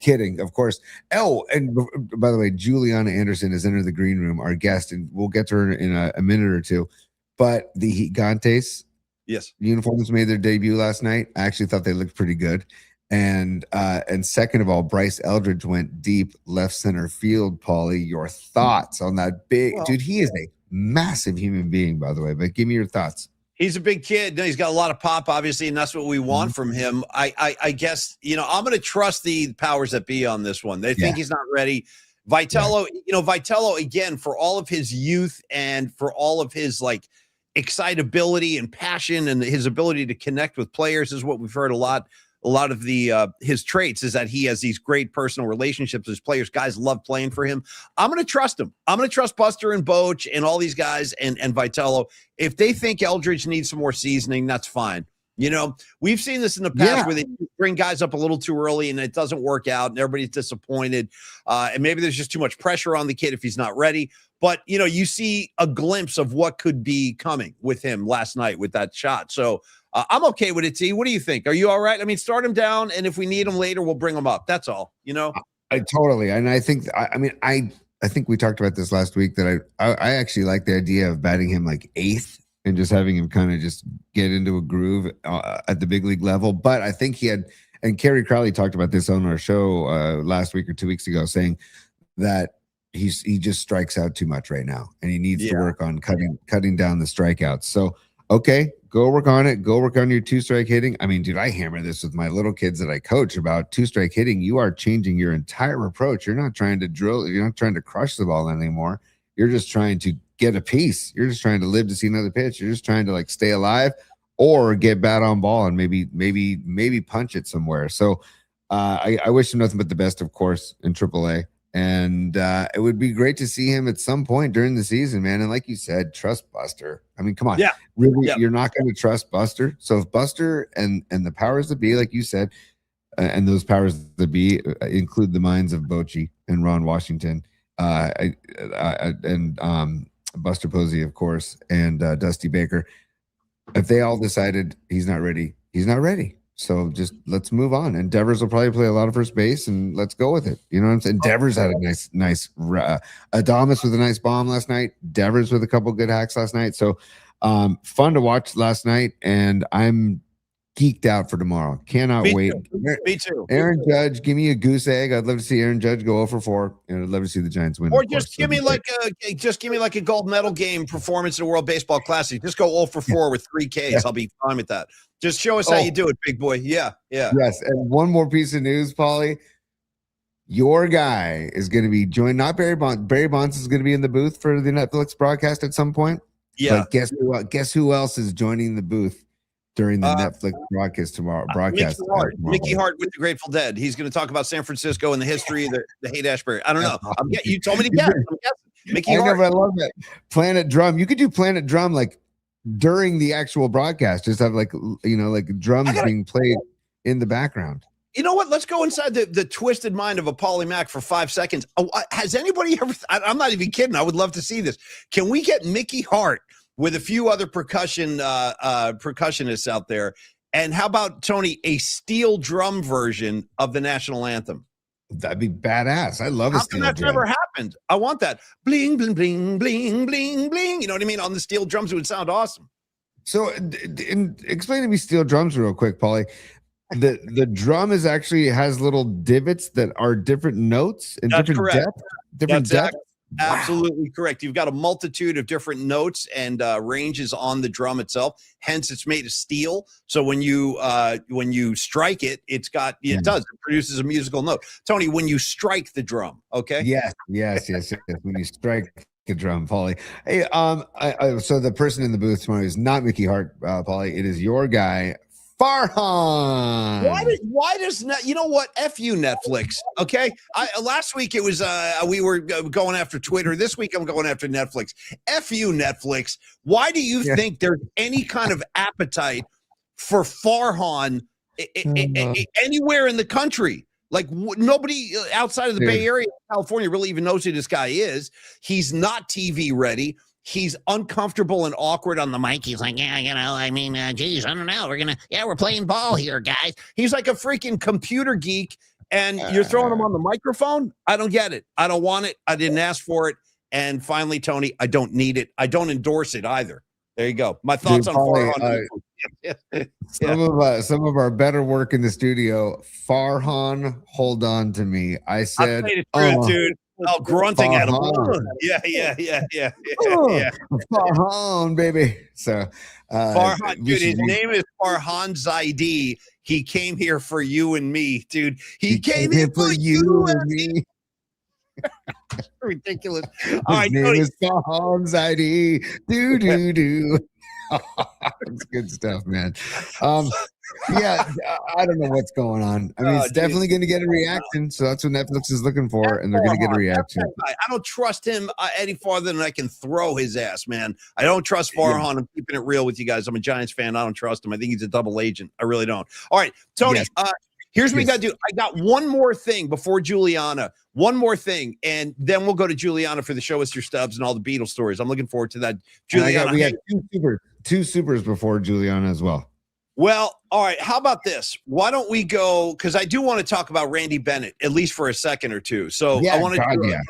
Kidding, of course. Oh, and by the way, Juliana Anderson has entered the green room, our guest, and we'll get to her in a minute or two. But the Gigantes uniforms made their debut last night. I actually thought they looked pretty good. And second of all, Bryce Eldridge went deep left center field. Paulie, your thoughts on that dude? He is a massive human being, by the way, but give me your thoughts. He's a big kid. No, he's got a lot of pop, obviously, and that's what we want from him. I guess, I'm going to trust the powers that be on this one. They think he's not ready. Vitello, Vitello, again, for all of his youth and for all of his, like, excitability and passion and his ability to connect with players is what we've heard a lot. A lot of his traits is that he has these great personal relationships with his players. Guys love playing for him. I'm going to trust him. I'm going to trust Buster and Boch and all these guys and Vitello. If they think Eldridge needs some more seasoning, that's fine. We've seen this in the past where they bring guys up a little too early and it doesn't work out and everybody's disappointed. And maybe there's just too much pressure on the kid if he's not ready. But, you see a glimpse of what could be coming with him last night with that shot. So I'm okay with it, T. What do you think? Are you all right? I mean, start him down, and if we need him later, we'll bring him up. That's all, I totally. And I think, I think we talked about this last week that I actually like the idea of batting him like eighth and just having him kind of just get into a groove at the big league level. But I think and Kerry Crowley talked about this on our show last week or 2 weeks ago, saying that he just strikes out too much right now, and he needs to work on cutting down the strikeouts. So, okay, go work on it. Go work on your 2-strike hitting. I mean, dude, I hammer this with my little kids that I coach about 2-strike hitting. You are changing your entire approach. You're not trying to drill. You're not trying to crush the ball anymore. You're just trying to get a piece. You're just trying to live to see another pitch. You're just trying to like stay alive or get bat on ball and maybe punch it somewhere. So I wish him nothing but the best, of course, in AAA. And it would be great to see him at some point during the season, man. And like you said, trust Buster. I mean, come on. Yeah. Really, you're not going to trust Buster. So if Buster and the powers that be, like you said, and those powers that be include the minds of Bochy and Ron Washington, and Buster Posey, of course, and Dusty Baker, if they all decided he's not ready, he's not ready. So just let's move on. And Devers will probably play a lot of first base, and let's go with it. You know what I'm saying? Devers had a nice Adames with a nice bomb last night. Devers with a couple good hacks last night. So fun to watch last night, and I'm geeked out for tomorrow. Cannot wait. Me too. Aaron Judge, give me a goose egg. I'd love to see Aaron Judge go 0 for 4, and I'd love to see the Giants win. Or just give me like a gold medal game performance in the World Baseball Classic. Just go 0 for 4 with 3 Ks. Yeah. I'll be fine with that. Just show us how you do it, big boy. Yeah. Yes, and one more piece of news, Paulie. Your guy is going to be joined. Not Barry Bonds. Barry Bonds is going to be in the booth for the Netflix broadcast at some point. Yeah. But guess who else is joining the booth during the Netflix broadcast tomorrow? Mickey Hart with the Grateful Dead. He's going to talk about San Francisco and the history of the Haight-Ashbury. I don't know. You told me to guess. I'm guessing. Mickey Hart. I love that. Planet Drum. You could do Planet Drum like during the actual broadcast. Just have like drums being played in the background. You know what? Let's go inside the twisted mind of a Paulie Mac for 5 seconds. Has anybody ever? I'm not even kidding. I would love to see this. Can we get Mickey Hart with a few other percussionists out there? And how about, Tony, a steel drum version of the national anthem? That'd be badass. I love a steel drum. That's never happened. I want that. Bling, bling, bling, bling, bling, bling. You know what I mean? On the steel drums, it would sound awesome. So explain to me steel drums real quick, Paulie. The drum has little divots that are different notes and different depth. Absolutely correct. You've got a multitude of different notes and ranges on the drum itself. Hence, it's made of steel. So when you strike it, it produces a musical note. Tony, when you strike the drum, okay? Yes. When you strike the drum, Paulie. Hey, so the person in the booth tomorrow is not Mickey Hart, Paulie. It is your guy, Farhan. Why does you know what? F you, Netflix. Okay. Last week it was we were going after Twitter. This week I'm going after Netflix. F you, Netflix. Why do you think there's any kind of appetite for Farhan anywhere in the country? Like nobody outside of the Bay Area, California, really even knows who this guy is. He's not TV ready. He's uncomfortable and awkward on the mic. He's like, geez, I don't know. We're playing ball here, guys. He's like a freaking computer geek, and you're throwing him on the microphone? I don't get it. I don't want it. I didn't ask for it. And finally, Tony, I don't need it. I don't endorse it either. There you go. My thoughts on Farhan. Some of our better work in the studio. Farhan, hold on to me. I said, dude. Oh, grunting at him. Yeah. Farhan, baby. So, Farhan, dude, his name is Farhan Zaidi. He came here for you and me, dude. He came here for you and me. Ridiculous. All right, name is Farhan Zaidi. Do. It's good stuff, man. Yeah, I don't know what's going on. I mean, it's definitely going to get a reaction. So that's what Netflix is looking for, and they're going to get a reaction. I don't trust him any farther than I can throw his ass, man. I don't trust Farhan. I'm keeping it real with you guys. I'm a Giants fan. I don't trust him. I think he's a double agent. I really don't. All right, Tony, here's what we got to do. I got one more thing before Juliana. One more thing, and then we'll go to Juliana for the Show Us Your Stubs and all the Beatles stories. I'm looking forward to that. Juliana, we got two supers before Juliana as well. Well, all right. How about this? Why don't we go? Because I do want to talk about Randy Bennett at least for a second or two. So I want to.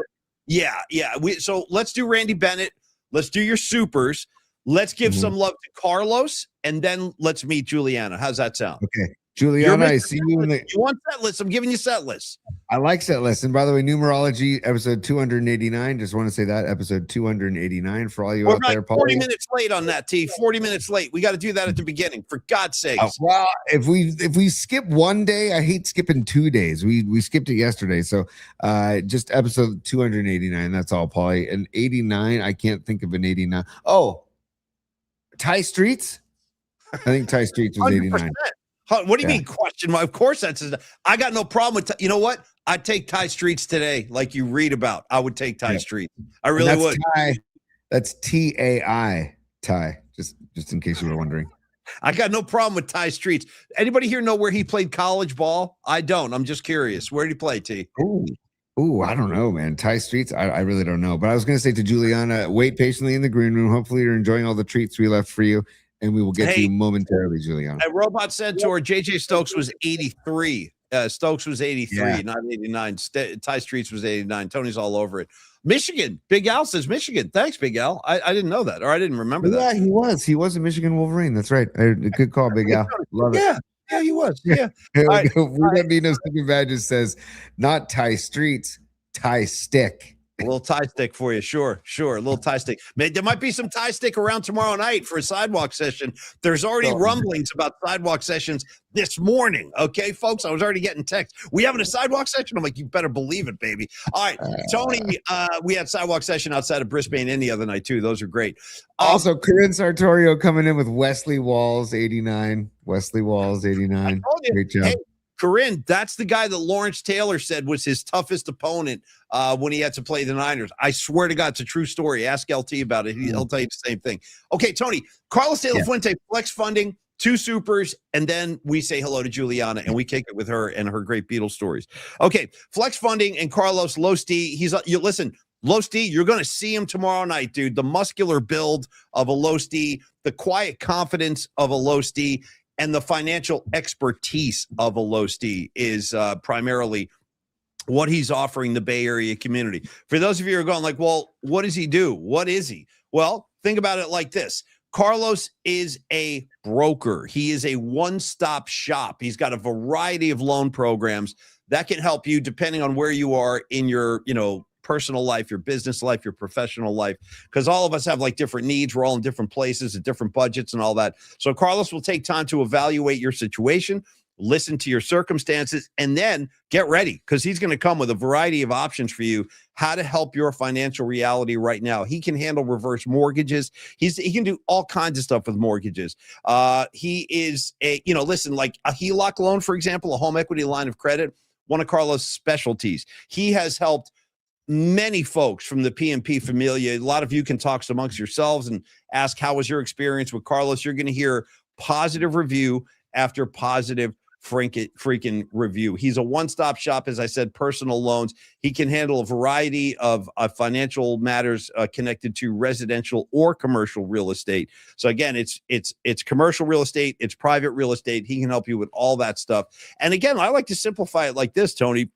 So let's do Randy Bennett. Let's do your supers. Let's give some love to Carlos, and then let's meet Juliana. How's that sound? Okay. Juliana, I see you in the. You want set list? I'm giving you set list. I like set list. And by the way, numerology episode 289. Just want to say that episode 289 for all you out there. 40 minutes late on that, T. 40 minutes late. We got to do that at the beginning, for God's sake. Well, if we skip one day, I hate skipping 2 days. We skipped it yesterday, so just episode 289. That's all, Paulie. And 89, I can't think of an 89. Oh, Ty Streets. I think Ty Streets was 89. What do you mean question? Of course I got no problem with you know what? I'd take Ty Streets today, like you read about. I would take Ty Streets. I really would. That's TAI, Ty, just in case you were wondering. I got no problem with Ty Streets. Anybody here know where he played college ball? I don't. I'm just curious. Where did he play, T? Ooh, I don't know, man. Ty Streets, I really don't know. But I was going to say to Juliana, wait patiently in the green room. Hopefully you're enjoying all the treats we left for you. and we will get to Hey. you momentarily, Juliana. At Robot Centaur, JJ Stokes was 83. Stokes was 83, Yeah. not 89. Ty Streets was 89. Tony's all over it. Michigan. Big Al says Michigan. Thanks, Big Al. I didn't know that, or I didn't remember Yeah, that. he was. He was a Michigan Wolverine. That's right. Good call, Big Al. Love it. Yeah, he was. Yeah. Here All we right. go. We don't need no stupid badges. Says not Ty Streets, Ty Stick. A little tie stick for you. Sure. A little tie stick. There might be some tie stick around tomorrow night for a sidewalk session. There's already rumblings about sidewalk sessions this morning. Okay, folks, I was already getting texts. We having a sidewalk session? I'm like, you better believe it, baby. All right, Tony, we had sidewalk session outside of Brisbane Inn the other night, too. Those are great. Also, Corinne Sartorio coming in with Wesley Walls, 89. Wesley Walls, 89. Great job. Hey, Corinne, that's the guy that Lawrence Taylor said was his toughest opponent when he had to play the Niners. I swear to God, it's a true story. Ask LT about it. He'll tell you the same thing. Okay, Tony, Carlos de la Fuente, flex funding, 2 supers, and then we say hello to Juliana, and we kick it with her and her great Beatles stories. Okay, flex funding and Carlos Los D. Listen, Los D, you're going to see him tomorrow night, dude. The muscular build of a Los D, the quiet confidence of a Los D, and the financial expertise of a Los D is primarily what he's offering the Bay Area community. For those of you who are going like, well, what does he do? What is he? Well, think about it like this. Carlos is a broker. He is a one-stop shop. He's got a variety of loan programs that can help you depending on where you are in your, personal life, your business life, your professional life, because all of us have like different needs. We're all in different places at different budgets and all that. So Carlos will take time to evaluate your situation, listen to your circumstances, and then get ready because he's going to come with a variety of options for you, how to help your financial reality right now. He can handle reverse mortgages. He can do all kinds of stuff with mortgages. He is listen, like a HELOC loan, for example, a home equity line of credit, one of Carlos' specialties. He has helped many folks from the PMP Familia. A lot of you can talk amongst yourselves and ask, how was your experience with Carlos? You're going to hear positive review after positive freaking review. He's a one-stop shop, as I said, personal loans. He can handle a variety of financial matters connected to residential or commercial real estate. So again, it's commercial real estate, it's private real estate. He can help you with all that stuff. And again, I like to simplify it like this, Tony.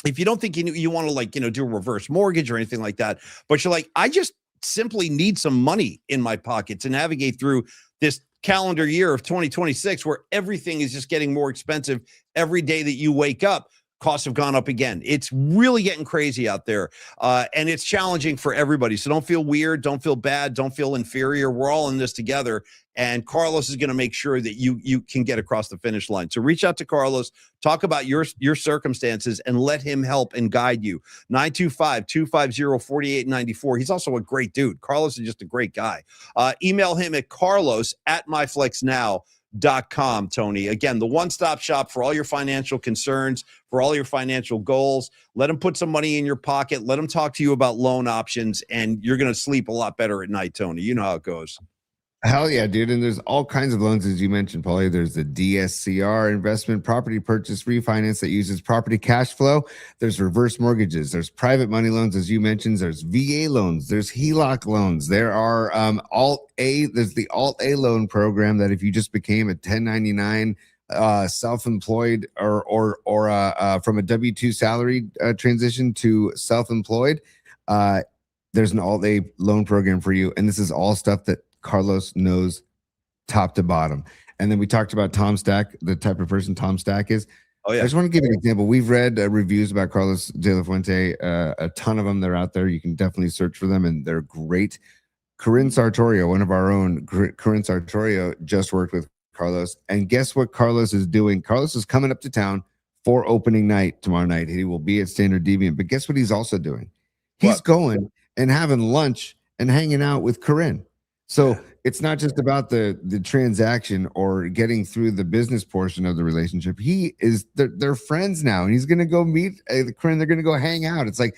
If you don't think you want to do a reverse mortgage or anything like that, but you're like, I just simply need some money in my pocket to navigate through this calendar year of 2026, where everything is just getting more expensive every day that you wake up. Costs have gone up again. It's really getting crazy out there. And it's challenging for everybody. So don't feel weird. Don't feel bad. Don't feel inferior. We're all in this together. And Carlos is going to make sure that you can get across the finish line. So reach out to Carlos, talk about your circumstances, and let him help and guide you. 925-250-4894. He's also a great dude. Carlos is just a great guy. Email him at carlos@myflexnow.com, Tony. Again, the one-stop shop for all your financial concerns, for all your financial goals. Let him put some money in your pocket. Let him talk to you about loan options, and you're going to sleep a lot better at night, Tony. You know how it goes. Hell yeah, dude. And there's all kinds of loans, as you mentioned, Paulie. There's the DSCR investment property purchase refinance that uses property cash flow. There's reverse mortgages. There's private money loans, as you mentioned. There's VA loans. There's HELOC there's the Alt-A loan program that if you just became a 1099 self-employed or from a W-2 salary transition to self-employed, there's an Alt-A loan program for you. And this is all stuff that Carlos knows top to bottom. And then we talked about Tom Stack, the type of person Tom Stack is. Oh, yeah. I just want to give you an example. We've read reviews about Carlos de la Fuente, a ton of them. They're out there. You can definitely search for them, and they're great. Corinne Sartorio, one of our own, Corinne Sartorio, just worked with Carlos. And guess what Carlos is doing? Carlos is coming up to town for opening night tomorrow night. He will be at Standard Deviant. But guess what he's also doing? He's going and having lunch and hanging out with Corinne. So it's not just about the transaction or getting through the business portion of the relationship. They're friends now, and he's going to go meet Corinne. They're going to go hang out. It's like,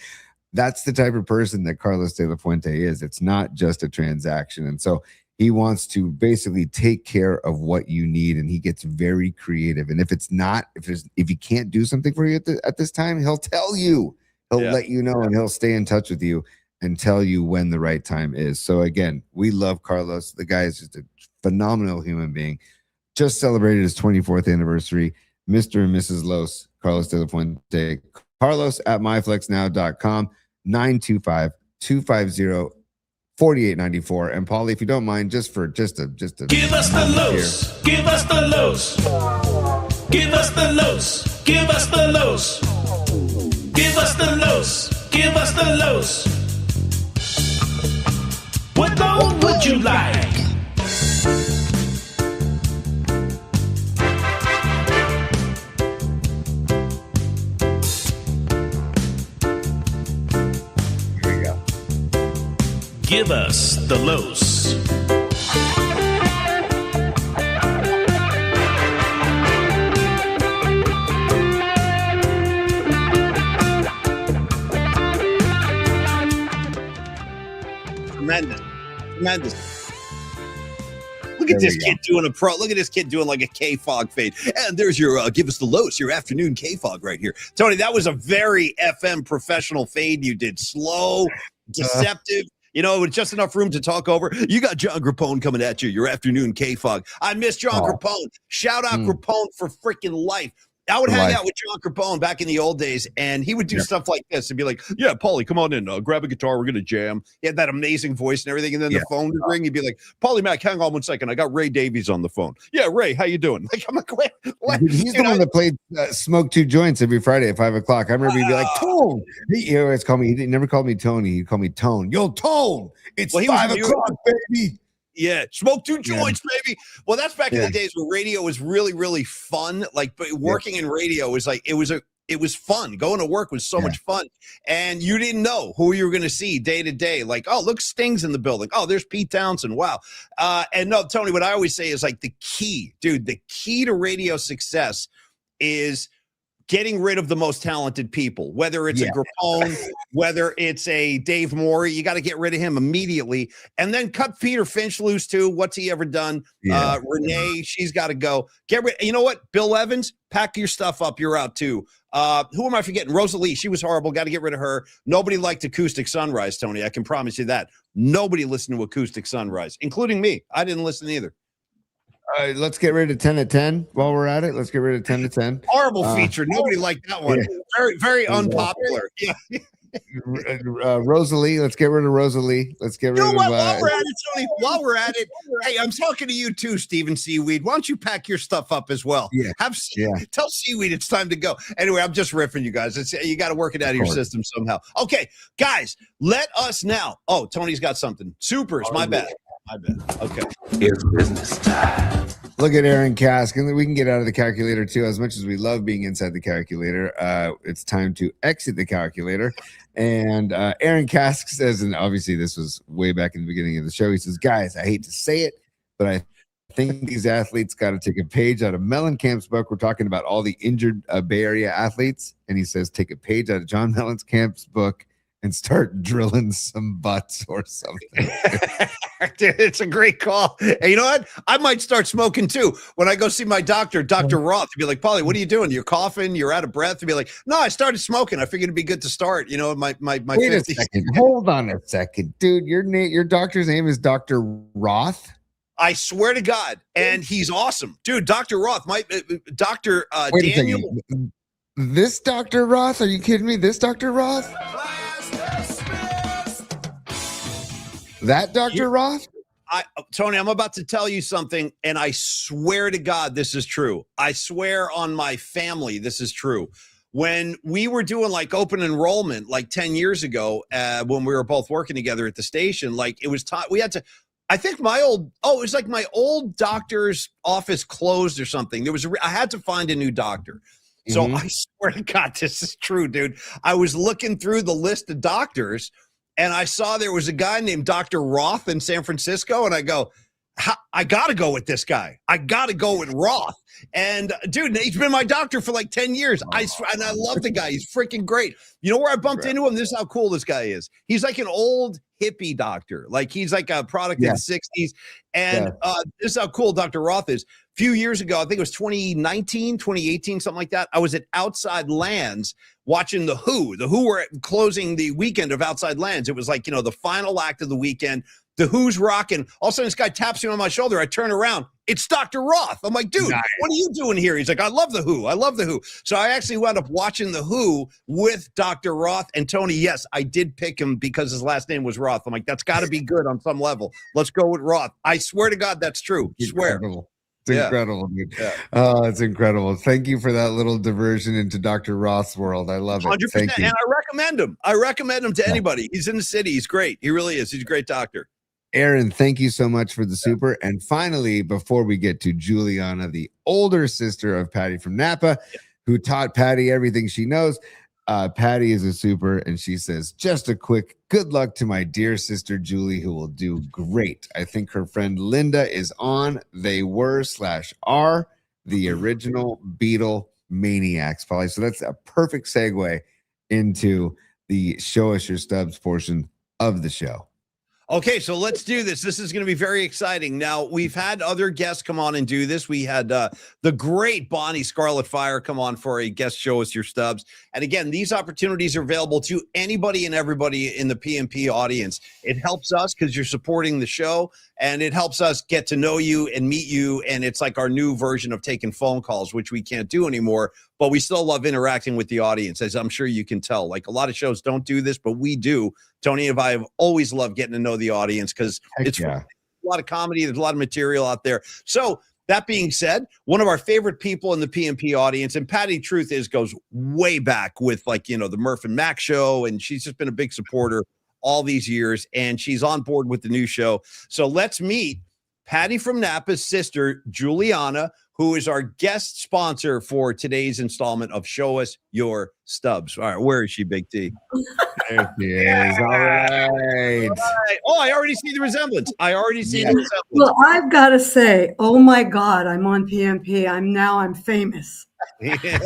that's the type of person that Carlos de la Fuente is. It's not just a transaction. And so he wants to basically take care of what you need, and he gets very creative. And if he can't do something for you at this time, he'll tell you. He'll let you know, and he'll stay in touch with you and tell you when the right time is. So again, we love Carlos. The guy is just a phenomenal human being. Just celebrated his 24th anniversary. Mr. and Mrs. Los, Carlos de la Fuente. Carlos at myflexnow.com, 925-250-4894. And Paulie, if you don't mind, just a give us the los, give us the los, give us the los, give us the los, give us the los, give us the los. What loan would you like? Give us the los. Tremendous. Look at this kid doing a pro. Look at this kid doing like a K-Fog fade. And there's your give us the los, your afternoon K-Fog right here. Tony, that was a very FM professional fade you did. Slow, deceptive. With just enough room to talk over. You got John Grappone coming at you, your afternoon K-Fog. I miss John Grappone. Shout out Grappone for freaking life. I would hang out with John Grappone back in the old days, and he would do stuff like this and be like, yeah, Paulie, come on in. Grab a guitar. We're going to jam. He had that amazing voice and everything. And then the phone would ring. He'd be like, Paulie Mac, hang on 1 second. I got Ray Davies on the phone. Yeah, Ray, how you doing? Like, I'm like, what? He's the one that played Smoke 2 Joints every Friday at 5 o'clock. I remember he'd be like, Tone. He always called me. He never called me Tony. He'd call me Tone. Yo, Tone. It's 5 o'clock, baby. Yeah, smoke 2 joints, baby. Well, that's back in the days where radio was really, really fun. Like, but working in radio was like it was fun. Going to work was so much fun, and you didn't know who you were going to see day to day. Like, oh, look, Sting's in the building. Oh, there's Pete Townsend. Wow. And no, Tony, what I always say is like the key to radio success is getting rid of the most talented people, whether it's a Grappone, whether it's a Dave Morey. You got to get rid of him immediately, and then cut Peter Finch loose too. What's he ever done? Renee, she's got to go. Get rid. You know what? Bill Evans, pack your stuff up. You're out too. Who am I forgetting? Rosalie, she was horrible. Got to get rid of her. Nobody liked Acoustic Sunrise, Tony. I can promise you that. Nobody listened to Acoustic Sunrise, including me. I didn't listen either. Let's get rid of 10 at 10 while we're at it. Let's get rid of 10 to 10. Horrible feature. Nobody liked that one. Very, very unpopular. Yeah. Rosalie, let's get rid of Rosalie. Let's get rid of while we're at it, Tony, while we're at it, hey, I'm talking to you too, Stephen Seaweed. Why don't you pack your stuff up as well? Tell Seaweed it's time to go. Anyway, I'm just riffing you guys. You got to work it out of your system somehow. Okay, guys, let us now. Oh, Tony's got something. Supers, my bad. Okay. It's business time. Look at Aaron Cask, and we can get out of the calculator too. As much as we love being inside the calculator, it's time to exit the calculator. And Aaron Cask says, and obviously this was way back in the beginning of the show, he says, guys, I hate to say it, but I think these athletes got to take a page out of Mellencamp's book. We're talking about all the injured Bay Area athletes. And he says, take a page out of John Mellencamp's book and start drilling some butts or something. Dude, it's a great call. And you know what? I might start smoking too. When I go see my doctor, Dr. Roth, to be like, Paulie, what are you doing? You're coughing, you're out of breath. To be like, no, I started smoking. I figured it'd be good to start, my Wait 50s. a second. Hold on a second. Dude, your doctor's name is Dr. Roth? I swear to God. And he's awesome. Dude, Dr. Roth, Dr. Wait Daniel. This Dr. Roth? Are you kidding me? This Dr. Roth? That Dr. Roth? Tony, I'm about to tell you something, and I swear to God this is true. I swear on my family this is true. When we were doing like open enrollment like 10 years ago, when we were both working together at the station, like it was we had to, I think it was like my old doctor's office closed or something. I had to find a new doctor. So I swear to God, this is true, dude. I was looking through the list of doctors, and I saw there was a guy named Dr. Roth in San Francisco, and I go, I got to go with this guy. I got to go with Roth. And dude, he's been my doctor for like 10 years. I love the guy. He's freaking great. You know where I bumped into him? This is how cool this guy is. He's like an old hippie doctor. Like he's like a product of the 60s. And this is how cool Dr. Roth is. A few years ago, I think it was 2019, 2018, something like that. I was at Outside Lands watching The Who. The Who were closing the weekend of Outside Lands. It was like, the final act of the weekend. The Who's rocking. All of a sudden, this guy taps me on my shoulder. I turn around. It's Dr. Roth. I'm like, dude, Nice. what are you doing here? He's like, I love The Who. I love The Who. So I actually wound up watching The Who with Dr. Roth. And Tony, yes, I did pick him because his last name was Roth. I'm like, that's got to be good on some level. Let's go with Roth. I swear to God, that's true. Swear. Incredible. It's incredible, dude. Yeah. Oh, it's incredible. Thank you for that little diversion into Dr. Roth's world. I love it. 100%. Thank you. And I recommend him. I recommend him to anybody. He's in the city. He's great. He really is. He's a great doctor. Aaron, thank you so much for the super. And finally, before we get to Juliana, the older sister of Patty from Napa, who taught Patty everything she knows, Patty is a super, and she says, just a quick good luck to my dear sister Julie, who will do great. I think her friend Linda is on. They were/are the original Beatle maniacs, Paulie. So that's a perfect segue into the show us your stubs portion of the show. Okay, so let's do this. This is going to be very exciting. Now, we've had other guests come on and do this. We had the great Bonnie Scarlet Fire come on for a guest show us your stubs. And again, these opportunities are available to anybody and everybody in the PMP audience. It helps us because you're supporting the show, and it helps us get to know you and meet you. And it's like our new version of taking phone calls, which we can't do anymore. But we still love interacting with the audience, as I'm sure you can tell. Like, a lot of shows don't do this, but we do. Tony and I have always loved getting to know the audience because it's a lot of comedy. There's a lot of material out there. So that being said, one of our favorite people in the PMP audience, and Patty, truth is, goes way back with, like, you know, the Murph and Mac show. And she's just been a big supporter all these years. And she's on board with the new show. So let's meet Patty from Napa's sister, Juliana, who is our guest sponsor for today's installment of Show Us Your Stubs. All right, where is she, Big T? There she is. All right. Oh, I already see the resemblance. The resemblance. Well, I've got to say, oh my God, I'm on PMP. I'm famous.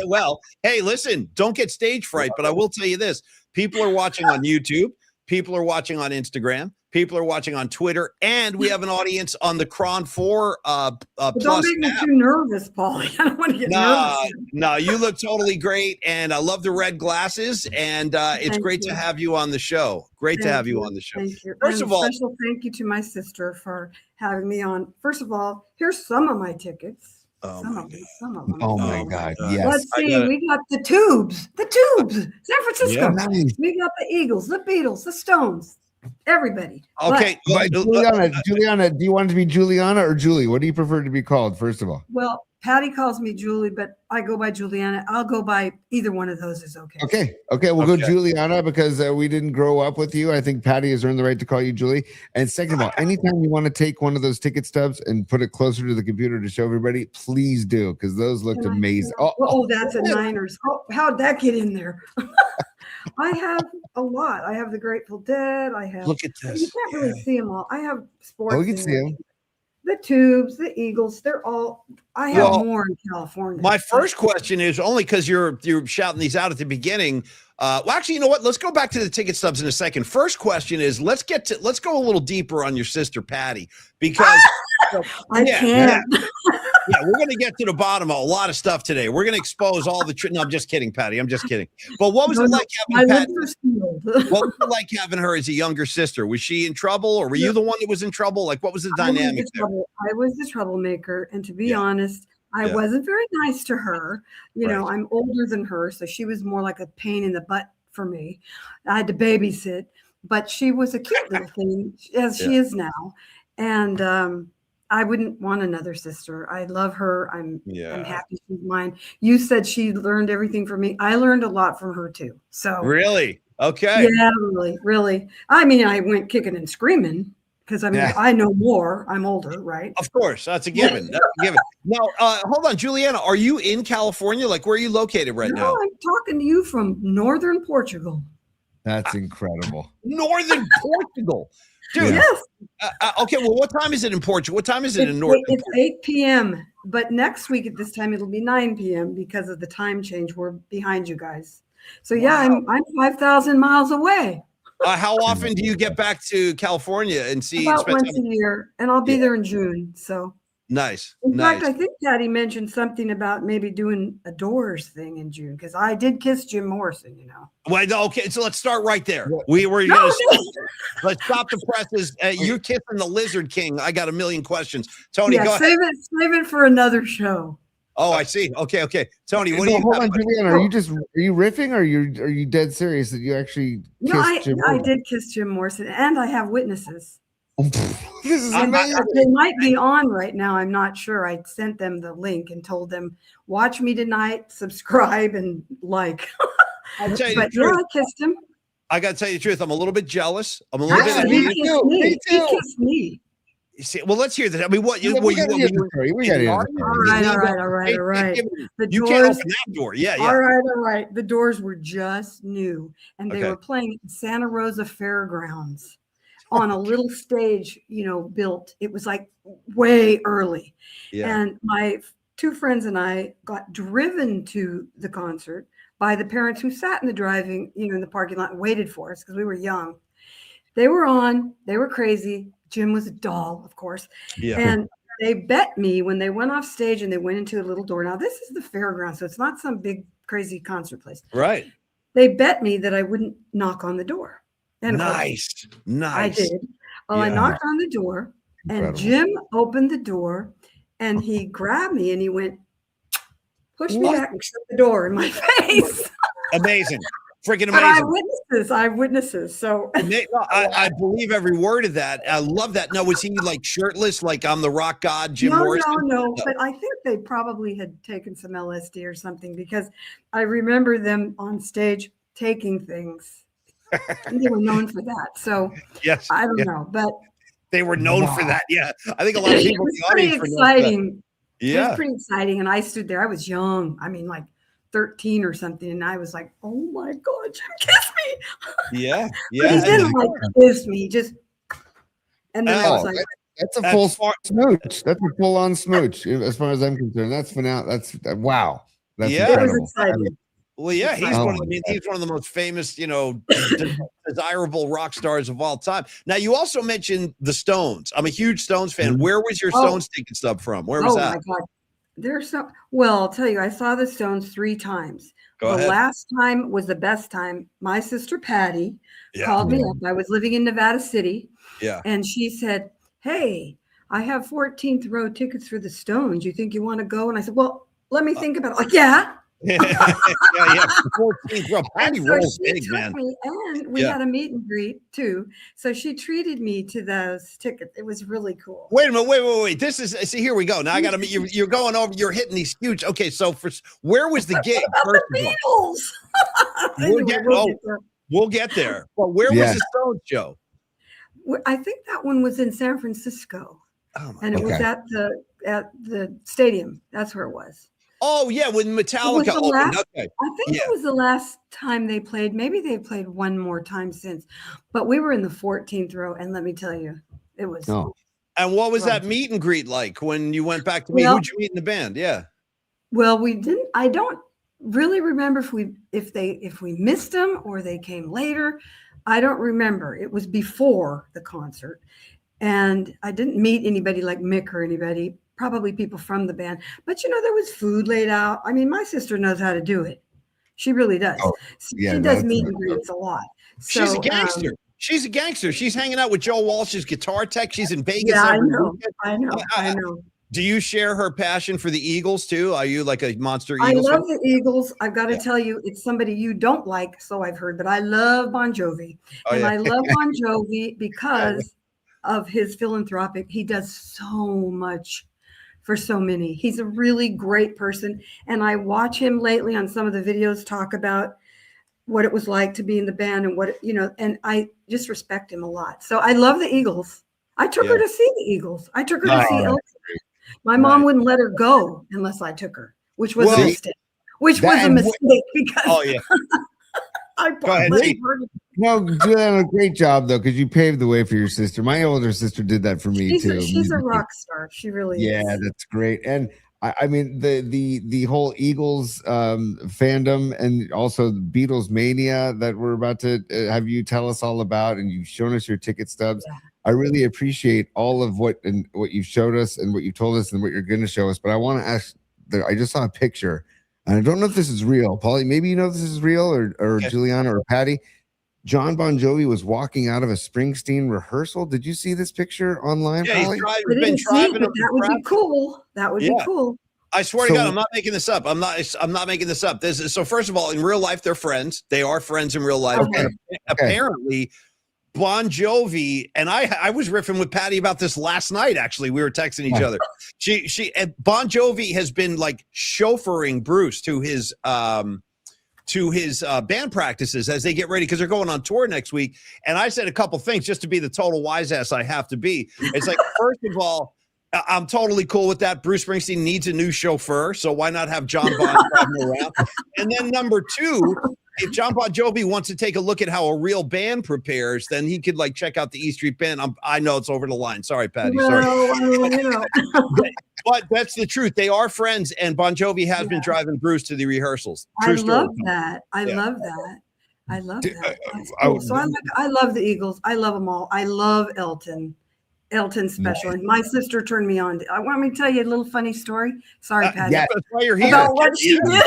Well, hey, listen, don't get stage fright, but I will tell you this. People are watching on YouTube. People are watching on Instagram. People are watching on Twitter, and we have an audience on the Cron 4 Don't Plus make me app. too nervous, Paulie. I don't want to get nervous. No, you look totally great, and I love the red glasses, and it's great to have you on the show. Great to have you on the show. Thank you. First And of all, special thank you to my sister for having me on. First of all, here's some of my tickets. Some of them. Oh my God. Yes. Let's see. We got the Tubes. San Francisco. Yeah, nice. We got the Eagles, the Beatles, the Stones, everybody. okay. But Juliana, do you want it to be Juliana or Julie? What do you prefer to be called, first of all? Well, Patty calls me Julie, but I go by Juliana. I'll go by either one of those is okay. Okay, we'll go Juliana because we didn't grow up with you. I think Patty has earned the right to call you Julie. And second of all, anytime you want to take one of those ticket stubs and put it closer to the computer to show everybody, please do, because those looked amazing. That's a Niners. How'd that get in there? I have a lot. I have the Grateful Dead. I have. Look at this. You can't really see them all. I have sports. Oh, we can see them. The Tubes, the Eagles, they're all. I have more in California. My first question is only because you're shouting these out at the beginning. Well, actually, you know what? Let's go back to the ticket stubs in a second. First question is let's go a little deeper on your sister Patty, because I can't. Yeah, we're going to get to the bottom of a lot of stuff today. We're going to expose all the no, I'm just kidding, Patty. I'm just kidding. But what was it like having Patty? What was it like having her as a younger sister? Was she in trouble, or were you the one that was in trouble? Like, what was the dynamic? I was the troublemaker, and to be honest, I wasn't very nice to her. You know, I'm older than her, so she was more like a pain in the butt for me. I had to babysit, but she was a cute little thing, as she is now. And I wouldn't want another sister. I love her. I'm happy she's mine. You said she learned everything from me. I learned a lot from her too. So really? Okay. Yeah, really. I mean, I went kicking and screaming because I know more. I'm older, right? Of course, that's a given. Now, hold on, Juliana. Are you in California? Like, where are you located right now? I'm talking to you from northern Portugal. That's incredible. Northern Portugal. Dude, yes. Okay, well, what time is it in Portugal? What time is it in Northern It's 8 p.m., but next week at this time, it'll be 9 p.m. because of the time change. We're behind you guys. So, I'm 5,000 miles away. How often do you get back to California and see? About once a year, and I'll be there in June. So Nice. In Nice. fact, I think Daddy mentioned something about maybe doing a Doors thing in June because I did kiss Jim Morrison, you know. Well, okay, so let's start right there. What? Let's stop the presses. You're kissing the Lizard King. I got a million questions. Tony, Yeah, go ahead. save it for another show. Oh, I see. Okay. Tony, what do you hold got? on, Juliana, are you riffing or are you dead serious that you actually No, kissed Jim I Morrison? did kiss Jim Morrison, and I have witnesses. This is And amazing. they might be on right now. I'm not sure. I sent them the link and told them, watch me tonight, subscribe, and like. I'll tell you But the truth. yeah, I kissed him. I got to tell you the truth. I'm a little bit jealous. I'm a little bit Actually, envious. he kissed me. Me He too. kissed me. You see, well, let's hear that. I mean, what Yeah, you we gotta hear the story. We gotta hear the story. All right. The You can't Doors. open that door. Yeah. All right. The Doors were just new, and they Okay. were playing at Santa Rosa Fairgrounds on a little stage, built. It was like way early. Yeah. And my two friends and I got driven to the concert by the parents who sat in the parking lot and waited for us because we were young. They were on, they were crazy. Jim was a doll, of course. Yeah. And they bet me when they went off stage and they went into a little door. Now, this is the fairground, so it's not some big, crazy concert place. Right. They bet me that I wouldn't knock on the door. And of course, Nice. I did. Well, I Yeah. knocked on the door, and Incredible. Jim opened the door, and he grabbed me and he went, pushed me back and shut the door in my face. Amazing. Freaking But amazing. I have witnesses. So I believe every word of that. I love that. No, was he like shirtless, like I'm the rock god, Jim Morrison? No. But I think they probably had taken some LSD or something because I remember them on stage taking things. And they were known for that. So Yes. I don't know, but They were known for that. Yeah. I think a lot of it people in was the pretty audience were known for that. exciting. It Yeah. was pretty exciting. And I stood there. I was young. I mean, like 13 or something. And I was like, oh my God, Jim kissed me. Yeah. But Yeah. he didn't like kiss me. He just, and then I was Oh, like, That's a That's full far- smooch. That's a full on smooch, as far as I'm concerned. That's finale. Wow. That's Yeah. it was incredible. exciting. Well, yeah, he's Oh one of my the, God. he's one of the most famous, desirable rock stars of all time. Now, you also mentioned the Stones. I'm a huge Stones fan. Mhm. Where was your Oh. Stones ticket stub from? Where was Oh that? my God. There's so, well, I'll tell you, I saw the Stones 3 times. Go The ahead. last time was the best time. My sister Patty Yeah. called me Yeah. up. I was living in Nevada City, Yeah. and she said, hey, I have 14th row tickets for the Stones. You think you want to go? And I said, well, let me think about it. Like, yeah. Yeah. 14th row. Patty And so rolls she big, took man. me, and we Yeah. had a meet and greet too. So she treated me to those tickets. It was really cool. Wait a minute. Wait. This is, see, here we go. Now I got to meet you. You're going over, you're hitting these huge. Okay. So where was the gig? About First the of all? Beatles. We'll Anyway, get- we'll oh. get there. We'll get there. But where Yeah. was the Stones show? I think that one was in San Francisco, Oh, my and it was Okay. at the stadium. That's where it was. Oh, yeah. When Metallica the opened. last- Okay. I think Yeah. it was the last time they played. Maybe they played one more time since, but we were in the 14th row, and let me tell you, it was. No. And what was Right. that meet and greet like when you went back to meet? Well- Who'd you meet in the band? Yeah. Well, we didn't. I don't really remember if we missed them or they came later. I don't remember. It was before the concert, and I didn't meet anybody like Mick or anybody. Probably people from the band, but there was food laid out. I mean, my sister knows how to do it. She really does. Oh, yeah, she does that's meet and greets a lot. She's a So, gangster. She's a gangster. She's hanging out with Joe Walsh's guitar tech. She's in Vegas. Yeah, I every know. weekend. I know. Do you share her passion for the Eagles too? Are you like a monster I Eagles fan? love the Eagles. I've got to Yeah. tell you, it's somebody you don't like, so I've heard, but I love Bon Jovi. Oh, And yeah. I love Bon Jovi because of his philanthropic. He does so much for so many. He's a really great person. And I watch him lately on some of the videos talk about what it was like to be in the band and and I just respect him a lot. So I love the Eagles. I took her Yeah. to see the Eagles. I took her to Right. see Elton. My mom Right. wouldn't let her go unless I took her, which was Well- a mistake. Which was a and- mistake because Oh yeah. I Go ahead, let Steve. her- No, Juliana, great job though, because you paved the way for your sister. My older sister did that for me too. She's a rock star. She really Yeah, is. that's great. And I mean the whole Eagles fandom and also the Beatles mania that we're about to have you tell us all about, and you've shown us your ticket stubs. Yeah. I really appreciate all of what you've showed us and what you told us and what you're going to show us. But I want to ask. I just saw a picture, and I don't know if this is real. Paulie, maybe you know if this is real, or Okay. Juliana or Patty. John Bon Jovi was walking out of a Springsteen rehearsal. Did you see this picture online, Yeah, Paulie? I didn't see it, but that would be cool. That would be cool. I swear to God, I'm not making this up. I'm not making this up. So first of all, in real life, they're friends. They are friends in real life. Okay. And apparently, Bon Jovi, and I was riffing with Patty about this last night. Actually, we were texting each other. Bon Jovi has been like chauffeuring Bruce to his band practices as they get ready, because they're going on tour next week. And I said a couple things just to be the total wise ass I have to be. It's like, first of all, I'm totally cool with that. Bruce Springsteen needs a new chauffeur, so why not have John Bon driving around? And then number two, if John Bon Jovi wants to take a look at how a real band prepares, then he could like check out the E Street Band. I know it's over the line. Sorry, Patty. Sorry. But that's the truth. They are friends, and Bon Jovi has been driving Bruce to the rehearsals. I love that. I love that. That's cool. So I love the Eagles. I love them all. I love Elton's special. And my sister turned me on. I want me to tell you a little funny story. Sorry, Patty. Yes. That's why you're here. About what she did.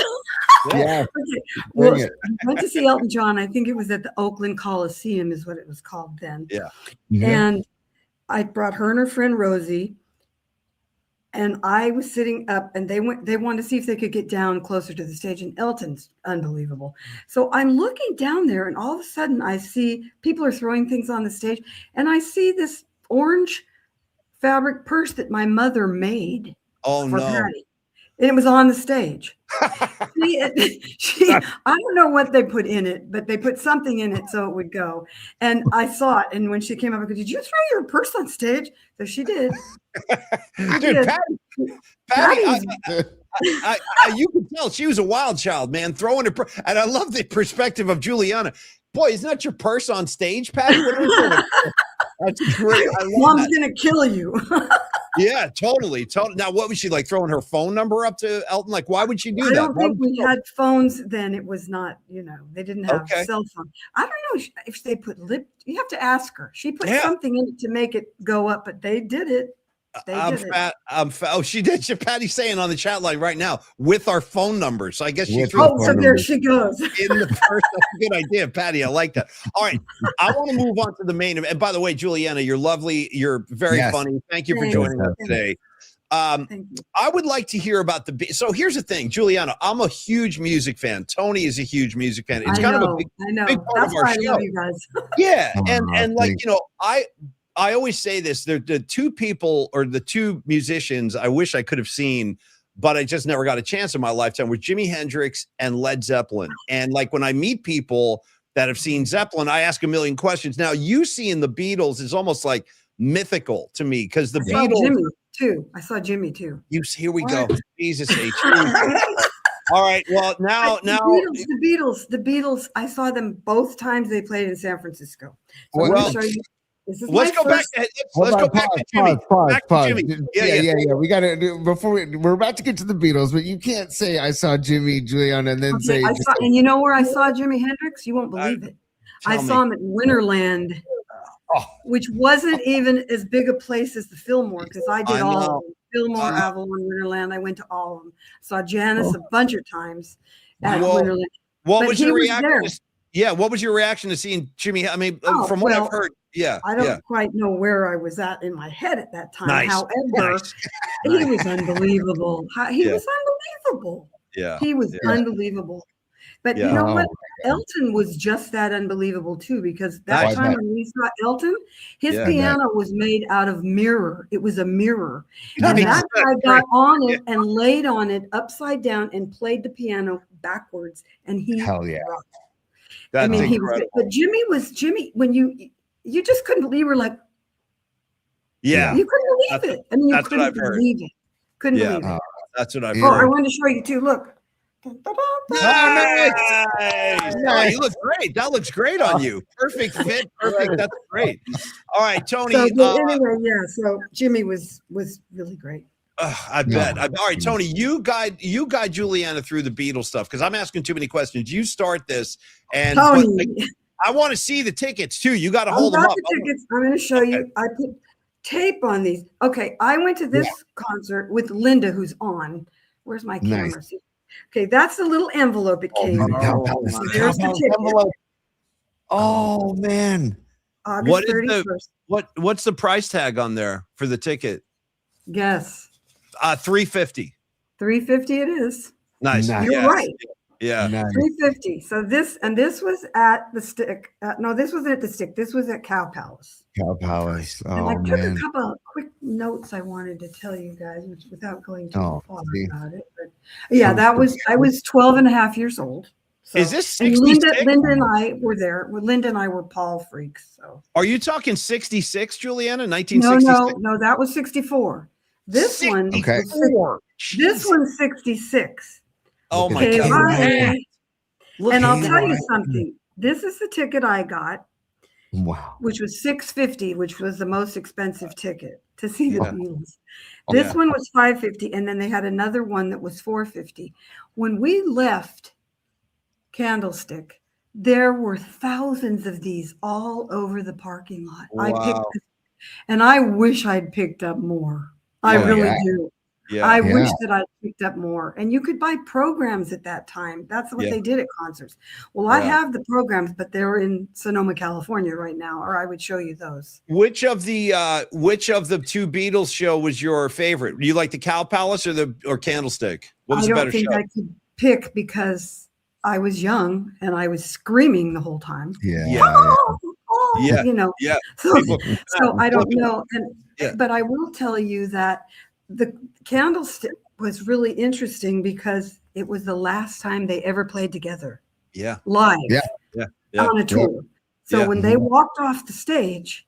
Yeah. Okay. Well, I went to see Elton John. I think it was at the Oakland Coliseum is what it was called then. Yeah. And I brought her and her friend Rosie. And I was sitting up, and they wanted to see if they could get down closer to the stage. And Elton's unbelievable. So I'm looking down there, and all of a sudden I see people are throwing things on the stage. And I see this orange fabric purse that my mother made for Patty. And it was on the stage. I don't know what they put in it, but they put something in it so it would go. And I saw it. And when she came up, I go, "Did you throw your purse on stage?" So she did. Dude, Patty, you could tell she was a wild child, man, throwing her. And I love the perspective of Juliana. Boy, isn't that your purse on stage, Patty? What are you doing? That's great. Mom's gonna kill you. Yeah, totally. Now, what was she like, throwing her phone number up to Elton? Like, why would she do that? I don't think we had phones then. It was not, they didn't have cell phone. I don't know if they put you have to ask her. She put something in it to make it go up, but they did it. I'm fat. Oh, she did. Patty's saying on the chat line right now with our phone numbers. So I guess she threw. Oh, so there she goes. In the purse. That's a good idea, Patty. I like that. All right. I want to move on to the main event. And by the way, Juliana, you're lovely. You're very funny. Thank you for joining us today. I would like to hear about so here's the thing, Juliana, I'm a huge music fan. Tony is a huge music fan. It's kind of a big part of our show. Love you guys. Yeah. And like, I always say this, the two people or the two musicians I wish I could have seen, but I just never got a chance in my lifetime, were Jimi Hendrix and Led Zeppelin. And like when I meet people that have seen Zeppelin, I ask a million questions. Now, you seeing the Beatles is almost like mythical to me, because the Beatles. I saw Jimmy too. Here we go. Jesus H. All right. Well, now the Beatles. I saw them both times they played in San Francisco. So let's go back to Jimmy. Pause. Yeah. We got to do before we're about to get to the Beatles, but you can't say I saw Jimmy, Juliana, and then say. And you know where I saw Jimi Hendrix? You won't believe it. I saw him at Winterland, which wasn't even as big a place as the Fillmore, because I did all of them. Fillmore, Avalon, Winterland. I went to all of them. Saw Janice a bunch of times at Winterland. What was your reaction? What was your reaction to seeing Jimmy? I mean, from what I've heard. I don't quite know where I was at in my head at that time. However, he was unbelievable. He was unbelievable. Yeah. He was unbelievable. But you know what? Elton was just that unbelievable too, because that time when we saw Elton, his piano was made out of mirror. It was a mirror. And that guy got on it and laid on it upside down and played the piano backwards. And he rocked. That's incredible. He was good. But Jimmy, when you just couldn't believe, you were like, you couldn't believe it. I mean, you couldn't believe it. Couldn't believe it. That's what I've heard. I wanted to show you too. Look. Nice. Oh, you look great. That looks great on you. Perfect fit. Perfect. That's great. All right, Tony. So anyway, so Jimmy was really great. I bet. All right, Tony, you guide Juliana through the Beatles stuff, because I'm asking too many questions. You start this, and Tony. I want to see the tickets too. You got to I've hold them got up. the tickets. I'm going to show you. I put tape on these. Okay, I went to this concert with Linda, who's on. Where's my camera? Nice. Okay, that's the little envelope it came in. Cow So Palace. there's Cow the Palace ticket. envelope. Oh man. August What is 31st. what's the price tag on there for the ticket? Guess. $350. $350 it is. Nice. Nice. You're Yeah. right. Yeah. Nice. $350. So this was at the Stick. No, this wasn't at the Stick. This was at Cow Palace. Cow Palace. And I Oh took man. a couple of quick notes I wanted to tell you guys, without going too far see. about it. But yeah, I was 12 and a half years old. So, Is this and 66? Linda and I were there. Linda and I were Paul freaks. So Are you talking 66, Juliana? 1966? no, that was 64. This one, Okay. this one's 66. Oh my Okay, God. bye. Look And at I'll that. tell you something. This is the ticket I got, Wow. which was $650, which was the most expensive ticket to see the Yeah. Beatles. Oh, This yeah. one was $550, and then they had another one that was $450. When we left Candlestick, there were thousands of these all over the parking lot. Wow. And I wish I'd picked up more. I Yeah. really Yeah. do. Yeah. I Yeah. wish that I'd picked up more. And you could buy programs at that time. That's what Yeah. they did at concerts. Well, I Yeah. have the programs, but they're in Sonoma, California right now, or I would show you those. Which of the two Beatles show was your favorite? Do you like the Cow Palace or Candlestick? What was I the don't better think show? I could pick because I was young and I was screaming the whole time. Yeah. Yeah. Oh, Yeah. you know. Yeah. So, People- so I don't know. And Yeah. but I will tell you that the Candlestick was really interesting because it was the last time they ever played together Yeah. live Yeah. Yeah. on a tour. So Yeah. when they walked off the stage,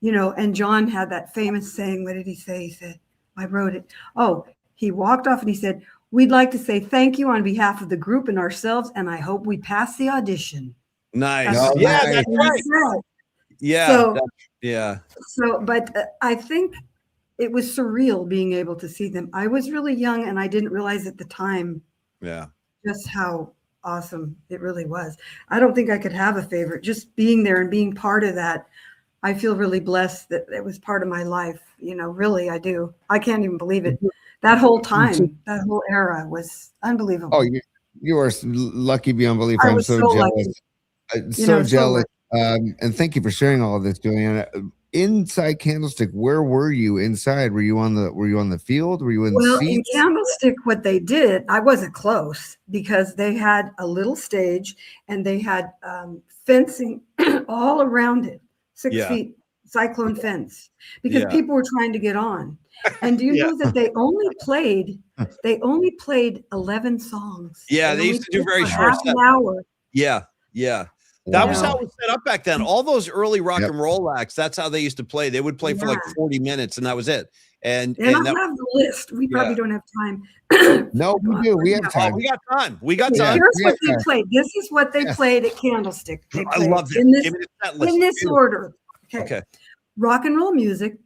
and John had that famous saying, what did he say? He said, I wrote it. Oh, he walked off and he said, "We'd like to say thank you on behalf of the group and ourselves, and I hope we pass the audition." Nice. That's Oh, Yeah, nice. that's what he right. said. Yeah. So- Yeah. So, but I think it was surreal being able to see them. I was really young and I didn't realize at the time Yeah. just how awesome it really was. I don't think I could have a favorite. Just being there and being part of that, I feel really blessed that it was part of my life. Really, I do. I can't even believe it. That whole time, that whole era was unbelievable. Oh, you are lucky beyond belief. I I'm was so so jealous. lucky. So so jealous. And thank you for sharing all of this, Juliana. Inside Candlestick, where were you inside? Were you on the field? Were you in Well, the in seats? Candlestick, what they did, I wasn't close because they had a little stage and they had fencing all around it, 6 Yeah. feet, cyclone fence, because Yeah. people were trying to get on. And do you Yeah. know that they only played 11 songs? Yeah, they only used to do played very for short half an sets. hour. Yeah. Yeah. That was Wow. how it was set up back then. All those early rock Yep. and roll acts, that's how they used to play. They would play for like Yeah. 40 minutes and that was it. And And I that, have the list. We probably Yeah. don't have time. No, we do. We have oh, time. we got time. We got Okay, time. here's what Yeah. they played. This is what they Yeah. played at Candlestick. They I played love that. in this, Give me the set list. in this Beautiful. order. Okay. Okay. Rock and roll music.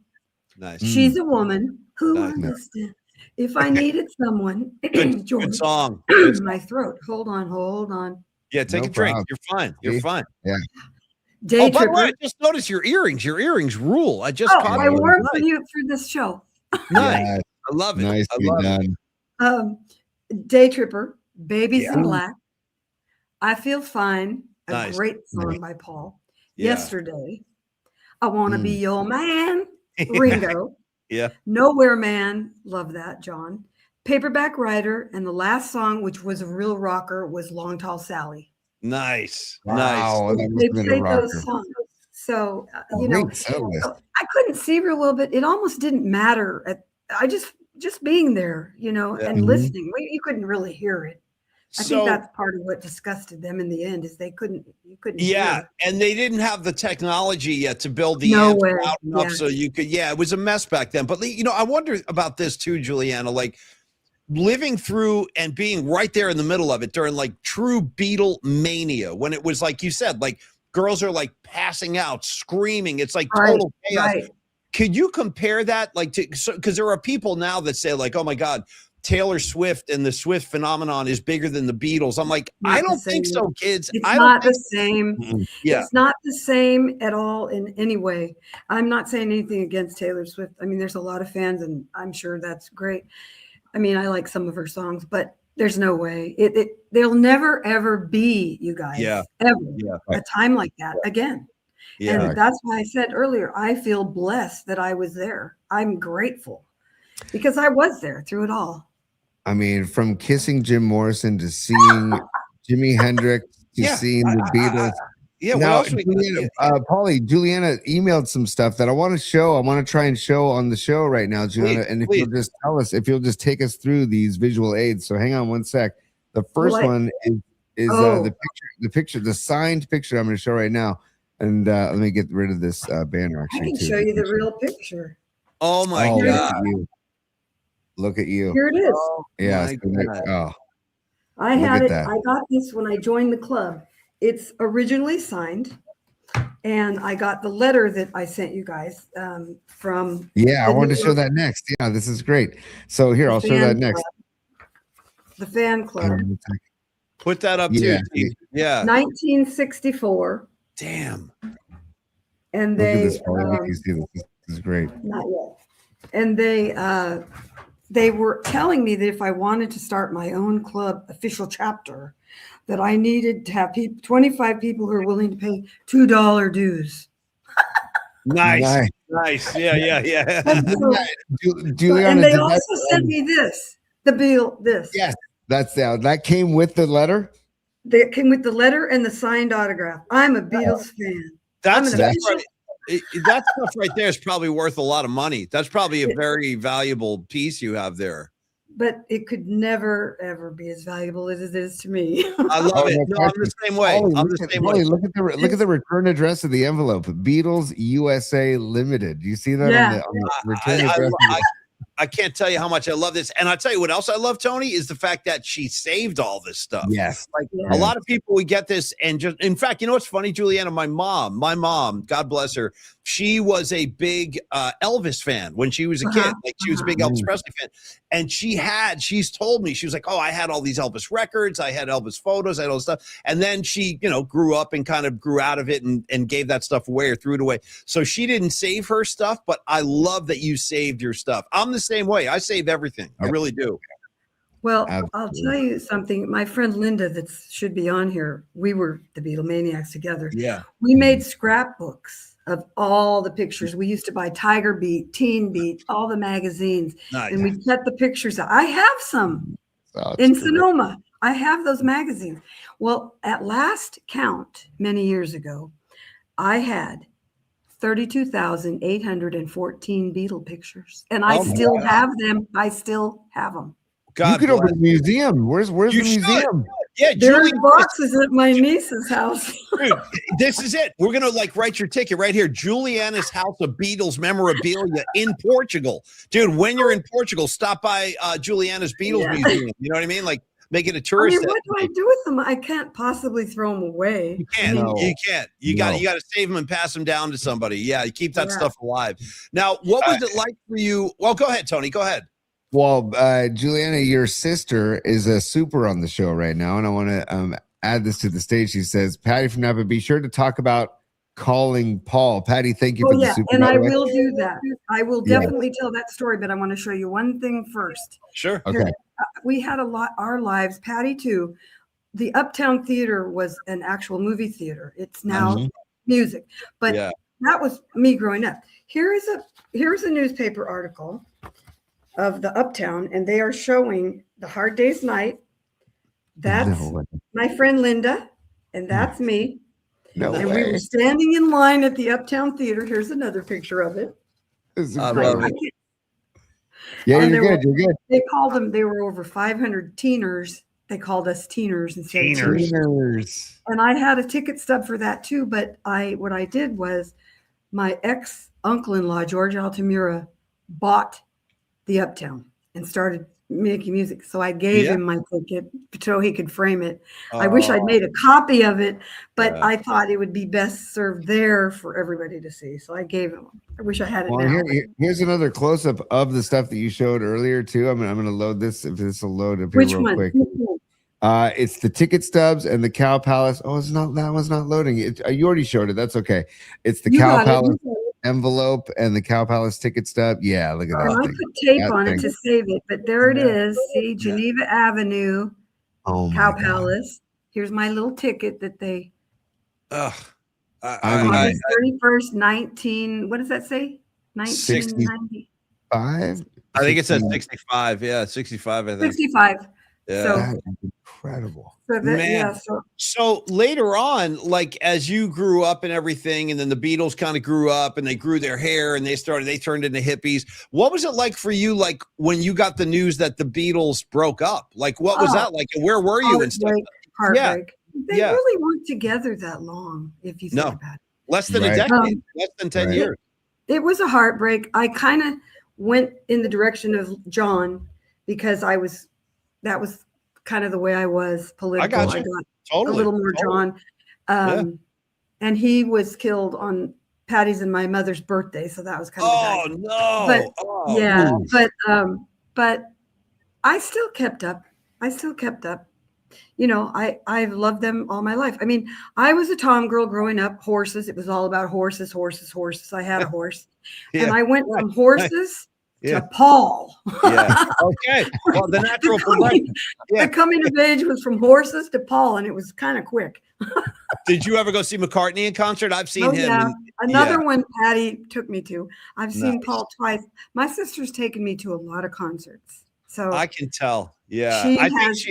Nice. She's a woman who Nice. understands. If I needed someone, Good George, song. Good song. my throat. Hold on. Yeah, take No a drink. problem. You're fine. You're See? fine. Day Oh, by the Tripper. way, I just noticed your earrings. Your earrings rule. I just Oh, caught I them. wore them for Nice. you for this show. Nice. Yeah, I love it. I nicely love it. done. Day Tripper, Babies Yeah. in Black. I Feel Fine, a Nice. great song by Paul. Yeah. Yesterday, I Want to Be Your Man, Yeah. Ringo. Yeah. Nowhere Man, love that, John. Paperback Writer, and the last song, which was a real rocker, was Long Tall Sally. Nice. Wow, that must They have been a played rocker. those songs. So, Great set list. I couldn't see real well, but it almost didn't matter. I just being there, Yeah. and Mhm. listening, you couldn't really hear it. I So think that's part of what disgusted them in the end is you couldn't yeah, hear. and they didn't have the technology yet to build the No amps way. loud enough Yeah. so you could. Yeah, it was a mess back then. But I wonder about this too, Juliana. Like living through and being right there in the middle of it during like true Beatle mania, when it was like you said, like girls are like passing out, screaming. It's like Right, total chaos. right. Could you compare that, like, because there are people now that say, like, oh my God, Taylor Swift and the Swift phenomenon is bigger than the Beatles. I'm like, Not I the don't think same. so, kids. It's I not don't the same. Yeah. It's not the same at all in any way. I'm not saying anything against Taylor Swift. I mean, there's a lot of fans, and I'm sure that's great. I mean, I like some of her songs, but there's no way. There'll never, ever be, you guys, ever a time like that again. Yeah. And that's why I said earlier, I feel blessed that I was there. I'm grateful because I was there through it all. I mean, from kissing Jim Morrison to seeing Jimi Hendrix to seeing the Beatles. Now, Paulie, Juliana emailed some stuff that I want to show. I want to try and show on the show right now, Juliana. And if you'll just tell us, if you'll just take us through these visual aids. So hang on one sec. The first one is the signed picture I'm going to show right now. And let me get rid of this banner. Actually, I can show you the real picture. Oh my God! Look at you. Here it is. Yeah. I had it. I got this when I joined the club. It's originally signed, and I got the letter that I sent you guys from. Yeah, I wanted to show that next. Yeah, this is great. So here, I'll show that next. The fan club. Put that up too. Yeah. 1964. Damn. And they. Look at this, this is great. Not yet. And they were telling me that if I wanted to start my own club official chapter, that I needed to have 25 people who are willing to pay $2 dues. Nice. Yeah. Juliana, and they also sent me this. Yes, that came with the letter. That came with the letter and the signed autograph. I'm a Beatles fan. That's right. That stuff right there is probably worth a lot of money. That's probably a very valuable piece you have there. But it could never, ever be as valuable as it is to me. I love it. No, I'm the same way. Look at the return address of the envelope. Beatles USA Limited. Do you see that on the return address? I can't tell you how much I love this. And I'll tell you what else I love, Tony, is the fact that she saved all this stuff. Yes. A lot of people, we get this and just, in fact, you know what's funny, Juliana? My mom, God bless her, she was a big Elvis fan when she was a kid. Like she was a big Elvis Presley fan. And she's told me, she was like, oh, I had all these Elvis records. I had Elvis photos. I had all this stuff. And then she, grew up and kind of grew out of it and gave that stuff away or threw it away. So she didn't save her stuff, but I love that you saved your stuff. I'm the same way. I save everything. I really do. Well, I'll tell you something. My friend Linda, that should be on here, we were the Beatlemaniacs together. Yeah. We made scrapbooks of all the pictures. We used to buy Tiger Beat, Teen Beat, all the magazines. Nice. And we cut the pictures out. I have some in Sonoma. I have those magazines. Well, at last count, many years ago, I had 32,814 Beatle pictures. And I still have them. I still have them. God, you could open a museum. Where's the museum? Yeah, there are boxes at my niece's house. Dude, this is it. We're gonna write your ticket right here. Juliana's House of Beatles memorabilia in Portugal. Dude, when you're in Portugal, stop by Juliana's Beatles museum. You know what I mean? Like make it a tourist. What do I do with them? I can't possibly throw them away. You can't. You can't. You got to save them and pass them down to somebody. Yeah, you keep that stuff alive. Now, what was it like for you? Well, go ahead, Tony. Go ahead. Well, Juliana, your sister is a super on the show right now, and I want to add this to the stage. She says, Patty from Napa, be sure to talk about calling Paul. Patty, thank you for the super. And I will do that. I will definitely tell that story, but I want to show you one thing first. Sure. Okay. We had our lives, Patty too. The Uptown Theater was an actual movie theater. It's now music, but that was me growing up. Here's a newspaper article of the Uptown, and they are showing the Hard Day's Night. That's my friend Linda, and that's me. We were standing in line at the Uptown Theater. Here's another picture of it. Yeah, you're good. They called them, they were over 500 teeners. They called us teeners instead of teeners. And I had a ticket stub for that too, but what I did was my ex-uncle-in-law, George Altamira, bought the Uptown and started making music. So I gave him my ticket so he could frame it. Oh, I wish I'd made a copy of it, but Yeah. I thought it would be best served there for everybody to see. So I gave him. I wish I had it Well, now. here's another close up of the stuff that you showed earlier too. I'm gonna load this if this will load up here Which real one? quick. It's the ticket stubs and the Cow Palace. Oh, it's not, that one's not loading. You already showed it. That's okay. It's the You Cow got it. Palace envelope and the Cow Palace ticket stub. Yeah, look at And that I thing. put tape That on thing. it to save it, but there it is. See, Geneva Avenue, Oh my Cow God. Palace. Here's my little ticket that they Ugh. I mean, August 31st, 19. What does that say? 1990. 5? I think it says 65. Yeah, 65. I think. 65. Yeah. So, That is incredible. so that, Man. yeah. So So later on, like as you grew up and everything, and then the Beatles kind of grew up and they grew their hair and they turned into hippies. What was it like for you, like when you got the news that the Beatles broke up? Like, what was that like? And where were you and stuff? heartbreak. They Yeah. really weren't together that long, if you think No. about it. Less than a Right. decade, less than 10 Right. years. It was a heartbreak. I kind of went in the direction of John because that was kind of the way I was political. I got you. Totally. a little more Totally. John. And he was killed on Patty's and my mother's birthday. So that was kind of Oh bad. no. But Oh, yeah, oof. but I still kept up. You know, I've loved them all my life. I mean, I was a tom girl growing up, horses. It was all about horses. I had a horse. Yeah. And I went from horses Yeah. to Paul. Yeah. Okay. Well, the natural progression. Yeah. The coming of age was from horses to Paul, and it was kind of quick. Did you ever go see McCartney in concert? I've seen Oh, him. yeah. and- Another yeah. one Patty took me to. I've seen Nice. Paul twice. My sister's taken me to a lot of concerts. So I can tell. Yeah. She I think has-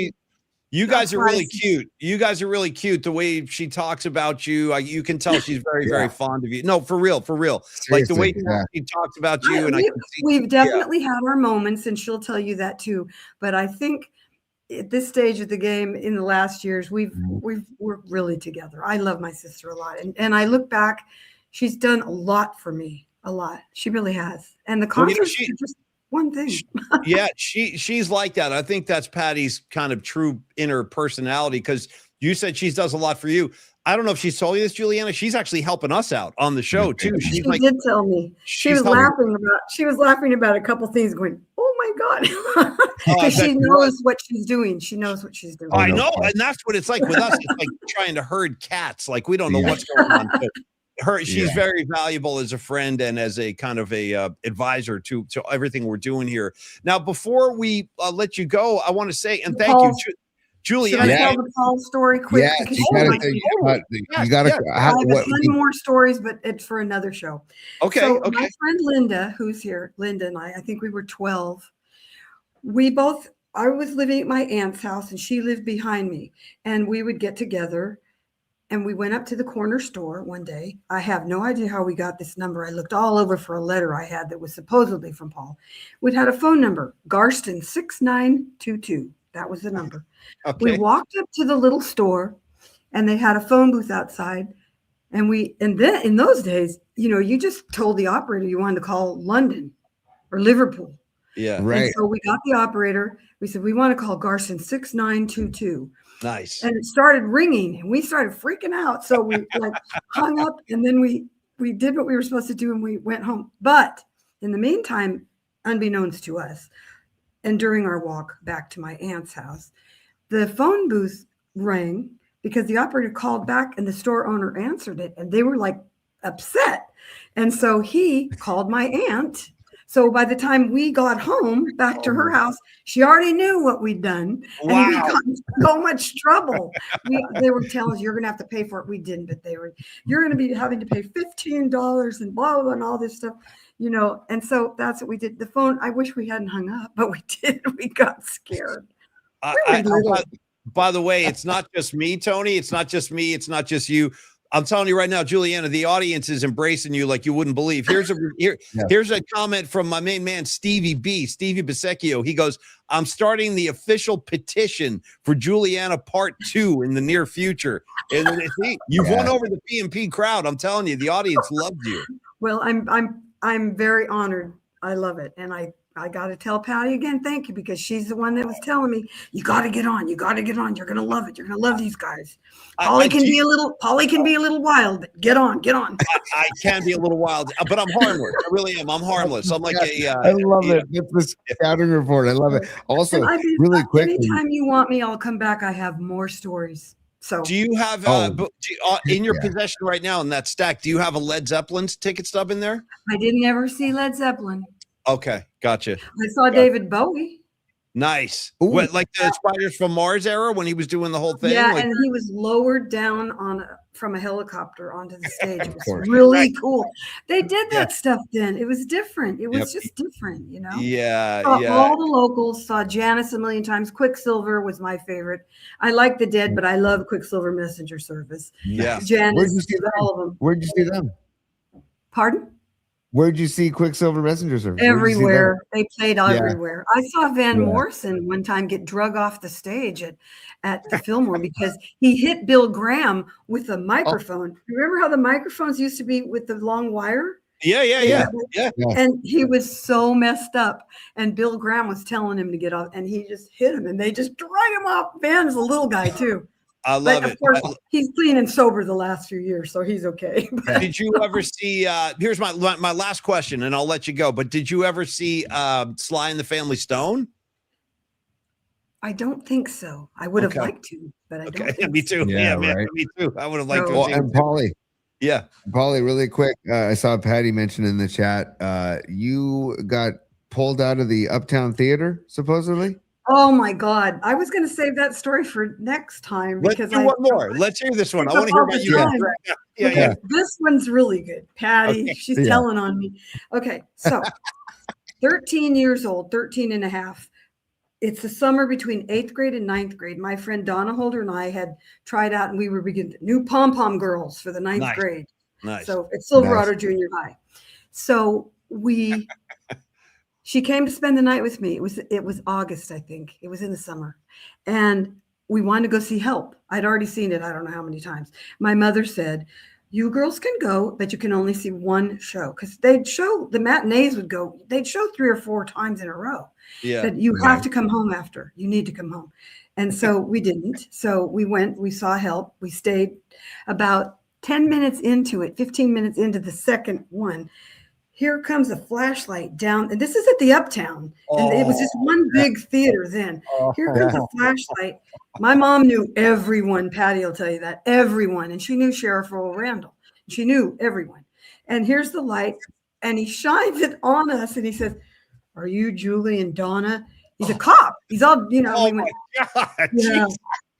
you guys are really Bryce. cute. You guys are really cute. The way she talks about you, you can tell she's very, very fond of you. No, for real, for real. Like the way Seriously, yeah. she talks about you, and I can see. we've definitely had our moments, and she'll tell you that too. But I think at this stage of the game in the last years, we're really together. I love my sister a lot. And I look back, she's done a lot for me. A lot. She really has. And the Well, you know, concerts are just one thing. Yeah, she's like that. I think that's Patty's kind of true inner personality, because you said she does a lot for you. I don't know if she's told you this, Juliana. She's actually helping us out on the show too. She She's like, did tell me. She was laughing about a couple things, going, "Oh my God," because she knows what she's doing. She knows what she's doing. I know, and that's what it's like with us. It's like trying to herd cats. Like we don't know what's going on. But she's very valuable as a friend and as a kind of a advisor to everything we're doing here. Now, before we let you go, I want to say and thank you, Juliana. Should I tell the Paul story quick? Yeah, Because you I gotta. have a ton more stories, but it's for another show. Okay, So okay. my friend Linda, who's here, Linda and I think we were 12. I was living at my aunt's house and she lived behind me, and we would get together. And we went up to the corner store one day. I have no idea how we got this number. I looked all over for a letter I had that was supposedly from Paul. We'd had a phone number, Garston 6922. That was the number. Okay. We walked up to the little store and they had a phone booth outside. And then in those days, you know, you just told the operator you wanted to call London or Liverpool. Yeah. Right. And so we got the operator. We said, we want to call Garston 6922. Nice. And it started ringing and we started freaking out. So we hung up, and then we did what we were supposed to do and we went home. But in the meantime, unbeknownst to us, and during our walk back to my aunt's house, the phone booth rang because the operator called back and the store owner answered it, and they were like upset. And so he called my aunt. So by the time we got home back to her house, she already knew what we'd done. And we got in so much trouble. They were telling us, you're going to have to pay for it. We didn't, but you're going to be having to pay $15 and blah, blah, and all this stuff, you know. And so that's what we did. The phone, I wish we hadn't hung up, but we did. We got scared. By the way, it's not just me, Tony. It's not just me. It's not just you. I'm telling you right now, Juliana, the audience is embracing you like you wouldn't believe. Here's a comment from my main man, Stevie Bisecchio. He goes, I'm starting the official petition for Juliana Part 2 in the near future. And you've won over the PMP crowd. I'm telling you, the audience loved you. Well, I'm very honored. I love it. And I I got to tell Patty again, thank you, because she's the one that was telling me, you got to get on. You got to get on. You're going to love it. You're going to love these guys. Paulie can be a little wild, but get on. I can be a little wild, but I'm harmless. I really am. I'm harmless. I'm like I love it. It's the scouting report. I love it. Also, really quick. Anytime you want me, I'll come back. I have more stories. So do you have in your possession right now in that stack, do you have a Led Zeppelin ticket stub in there? I didn't ever see Led Zeppelin. Okay, gotcha. I saw David Bowie. Nice. What, like the Spiders from Mars era when he was doing the whole thing? Yeah, like, and he was lowered down from a helicopter onto the stage. It was really cool. They did that stuff then. It was different. It was just different, you know? Yeah, All the locals, saw Janice a million times. Quicksilver was my favorite. I like the Dead, but I love Quicksilver Messenger Service. Yeah. Janice, Where'd you see all of them. Where'd you see them? Pardon? Where'd you see Quicksilver Messenger Service? Everywhere. They played everywhere. I saw Van Morrison one time get drug off the stage at the Fillmore because he hit Bill Graham with a microphone. Remember how the microphones used to be with the long wire? Yeah. And he was so messed up. And Bill Graham was telling him to get off, and he just hit him, and they just drag him off. Van's a little guy, too. I love it. Of course, he's clean and sober the last few years, so he's okay. Did you ever see? Here's my last question, and I'll let you go. But did you ever see Sly and the Family Stone? I don't think so. I would have liked to, but I don't. Think me too. So. Yeah, man, right? Me too. I would have liked to. And Paulie. Yeah, Paulie, really quick. I saw Patty mention in the chat. You got pulled out of the Uptown Theater, supposedly. Oh my God. I was going to save that story for next time because one more. Let's hear this one. I want to hear about you. Yeah. This one's really good. Patty, she's telling on me. Okay. So 13 years old, 13 and a half. It's the summer between 8th grade and 9th grade. My friend Donna Holder and I had tried out, and we were beginning new pom-pom girls for the 9th grade. Nice. So it's Silverado Junior High. So she came to spend the night with me. It was August, I think. It was in the summer. And we wanted to go see Help. I'd already seen it. I don't know how many times. My mother said, you girls can go, but you can only see one show. Because they'd show, the matinees would go, they'd show 3 or 4 times in a row. Yeah. That you have to come home after. You need to come home. And so we didn't. So we went, we saw Help. We stayed about 10 minutes into it, 15 minutes into the second one. Here comes a flashlight down, and this is at the Uptown, and it was just one big theater then. Here comes a flashlight. My mom knew everyone. Patty will tell you that, everyone, and she knew Sheriff Earl Randall. She knew everyone. And here's the light, and he shines it on us, and he says, "Are you Julie and Donna?" He's a cop. He's all, we went,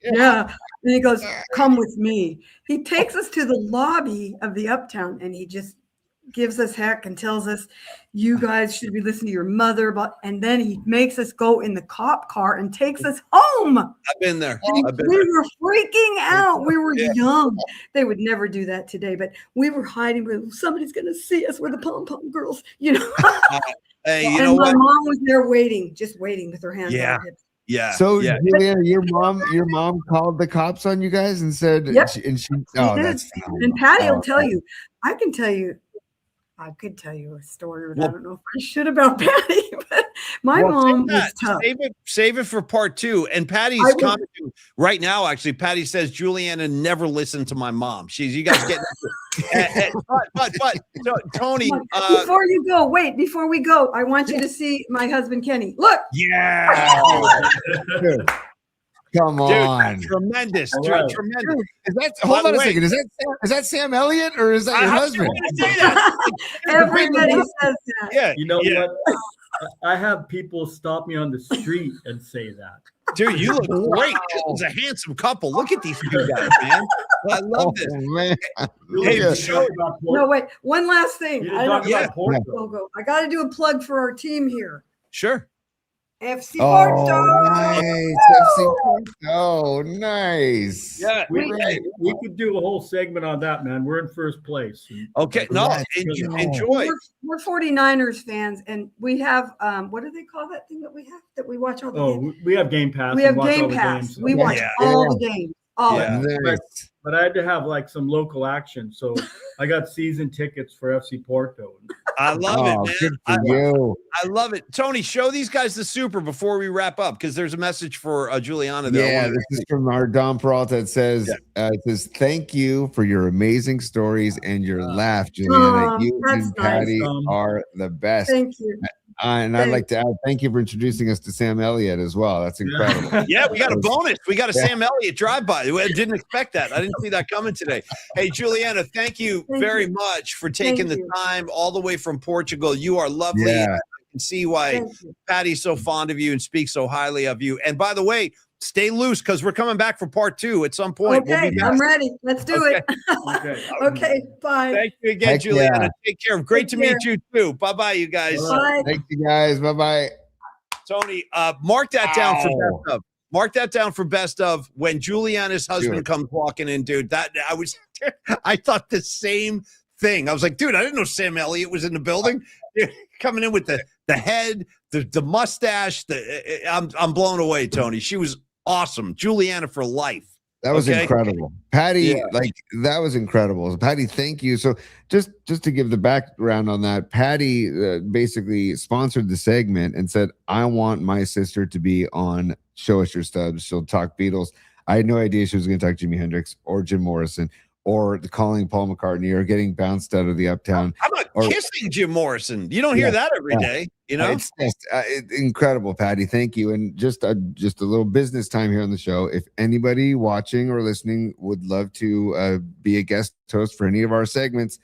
yeah. And he goes, "Come with me." He takes us to the lobby of the Uptown, and he just gives us heck and tells us, you guys should be listening to your mother. And then he makes us go in the cop car and takes us home. I've been there. We were freaking out. We were young. They would never do that today, but we were hiding. Somebody's going to see us. We're the pom-pom girls, Hey, and my mom was there waiting, just waiting with her hands on her hips. Yeah. So Juliana, your mom called the cops on you guys and said, that's and Patty will tell you. I could tell you a story, but I don't know if I should about Patty. But my mom was tough. Save it for part 2. And Patty's commenting right now. Actually, Patty says Juliana never listened to my mom. You guys get. but so, Tony. Before we go, I want you to see my husband Kenny. Look. Yeah. Come on, dude, tremendous, right. Tremendous. Is that? Hold on a second. Is that Sam Elliott or is that your husband? Everybody says that. Yeah, you know what? I have people stop me on the street and say that. Dude, you look great. This is a handsome couple. Look at these two guys, man. I love this. Man. No, wait. One last thing. I got to do a plug for our team here. Sure. FC Portugal. Nice. Yeah, we could do a whole segment on that, man. We're in first place. Okay, enjoy. We're 49ers fans, and we have what do they call that thing that we have that we watch all the games? We have Game Pass. We have Game Pass. We watch all the games. but I had to have like some local action. So I got season tickets for FC Porto. I love it, man. Good for you. I love it. Tony, show these guys the super before we wrap up, because there's a message for Juliana there. Yeah, this is from our Don Peralta. It says, thank you for your amazing stories and your laugh, Juliana. You and Patty are the best. Thank you. And I'd like to add, thank you for introducing us to Sam Elliott as well. That's incredible. Yeah, we got a bonus. We got a Sam Elliott drive-by. I didn't expect that. I didn't see that coming today. Hey, Juliana, thank you very much for taking the time all the way from Portugal. You are lovely. Yeah. I can see why Patty's so fond of you and speaks so highly of you. And by the way, stay loose, because we're coming back for part 2 at some point. Okay, I'm ready. Let's do it. Okay, bye. Thank you again, Juliana. Take care. Great to meet you too. Bye-bye, you guys. Bye. Thank you, guys. Bye-bye. Tony, mark that down for best of. Mark that down for best of when Juliana's husband comes walking in, dude. That I thought the same thing. I was like, dude, I didn't know Sam Elliott was in the building. Coming in with the head, the mustache. I'm blown away, Tony. She was awesome. Juliana for life. That was incredible. Patty, that was incredible. Patty, thank you. So just to give the background on that, Patty basically sponsored the segment and said, I want my sister to be on Show Us Your Stubs. She'll talk Beatles. I had no idea she was going to talk Jimi Hendrix or Jim Morrison or calling Paul McCartney or getting bounced out of the Uptown. How about kissing Jim Morrison? You don't hear that every day, you know? It's just incredible, Patty. Thank you. And just a little business time here on the show. If anybody watching or listening would love to be a guest host for any of our segments,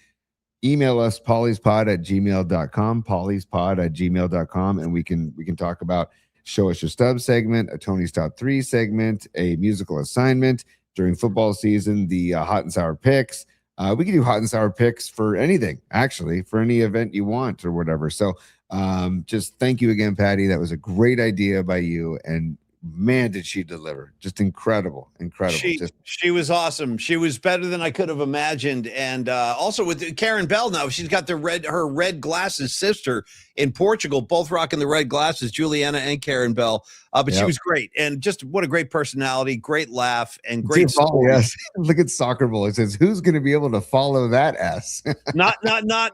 email us pauliespod@gmail.com, pauliespod@gmail.com, and we can talk about Show Us Your Stubs segment, a Tony's Top 3 segment, a musical assignment during football season, the hot and sour picks. We can do hot and sour picks for anything, actually, for any event you want or whatever. So just thank you again, Patty. That was a great idea by you. And man, did she deliver. Just incredible. She was awesome. She was better than I could have imagined. And also with Karen Bell now, she's got her red glasses sister in Portugal, both rocking the red glasses, Juliana and Karen Bell. But she was great. And just what a great personality, great laugh, and great story. Yes. Look at Soccer Bowl. It says, who's going to be able to follow that S? Not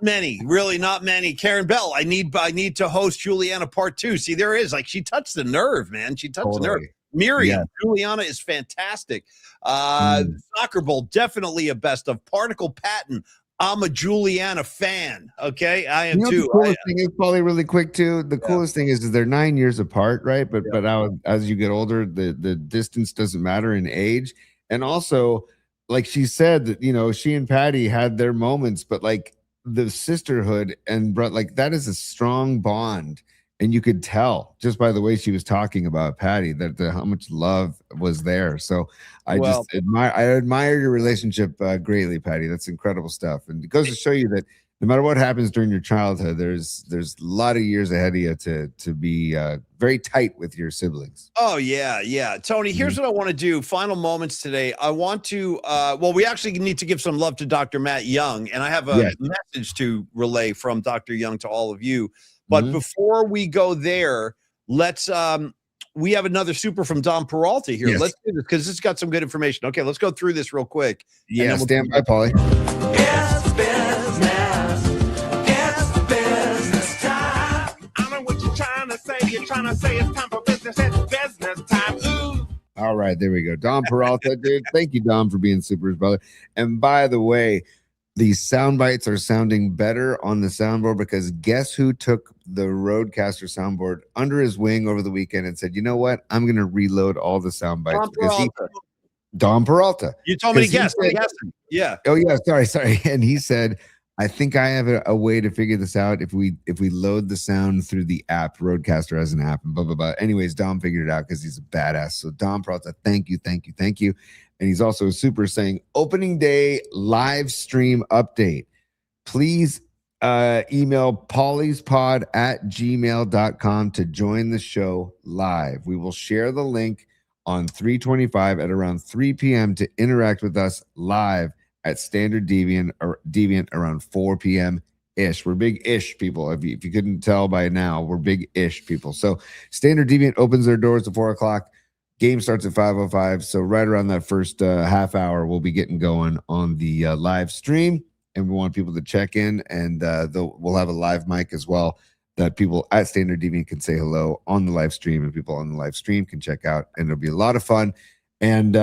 many, really not many. Karen Bell, I need to host Juliana part 2. See, there is, like, she touched the nerve, man. She touched the nerve. Miriam, Juliana is fantastic. Soccer Bowl, definitely a best of. Particle Patton, I'm a Juliana fan. Okay, I am too. The coolest thing is probably really quick too. The coolest thing is they're 9 years apart, right? But as you get older, the distance doesn't matter in age. And also, like she said, that she and Patty had their moments, but like the sisterhood and like that is a strong bond. And you could tell just by the way she was talking about Patty that how much love was there. So I admire your relationship greatly, Patty. That's incredible stuff. And it goes to show you that no matter what happens during your childhood, there's a lot of years ahead of you to be very tight with your siblings. Oh, yeah. Tony, here's what I want to do. Final moments today. I want to, we actually need to give some love to Dr. Matt Young. And I have a message to relay from Dr. Young to all of you. But before we go there, let's we have another super from Don Peralta here. Yes. Let's do this because it's got some good information. Okay, let's go through this real quick. Yeah, stand by, Paulie. It's business time. I know what you're trying to say. You're trying to say it's time for business. It's business time. Ooh. All right, there we go. Don Peralta, dude. Thank you, Don, for being supers, brother. And by the way, these sound bites are sounding better on the soundboard because guess who took the Rodecaster soundboard under his wing over the weekend and said, you know what? I'm going to reload all the sound bites. Don Peralta. You told me to guess. Yeah. Oh, yeah. Sorry. And he said, I think I have a way to figure this out if we load the sound through the app. Rodecaster has an app and blah, blah, blah. Anyways, Don figured it out because he's a badass. So Don Peralta, thank you. And he's also super saying opening day live stream update. Please email pauliespod@gmail.com to join the show live. We will share the link on 3/25 at around 3 p.m. to interact with us live at Standard Deviant around 4 p.m. ish. We're big ish people. If you couldn't tell by now, we're big ish people. So Standard Deviant opens their doors at 4 o'clock. Game starts at 5:05. So right around that first half hour, we'll be getting going on the live stream. And we want people to check in, and we'll have a live mic as well that people at Standard Deviant can say hello on the live stream, and people on the live stream can check out, and it'll be a lot of fun. And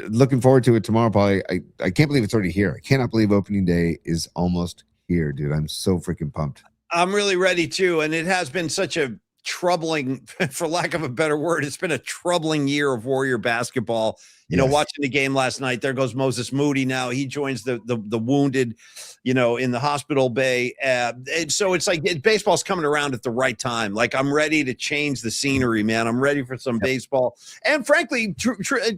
looking forward to it tomorrow, Paulie. I can't believe it's already here. I cannot believe opening day is almost here, dude. I'm so freaking pumped. I'm really ready too, and it has been such a troubling, for lack of a better word, it's been a troubling year of Warrior basketball. You know, watching the game last night, there goes Moses Moody. Now he joins the wounded, you know, in the hospital bay. And so it's like baseball's coming around at the right time. Like, I'm ready to change the scenery, man. I'm ready for some baseball. And frankly,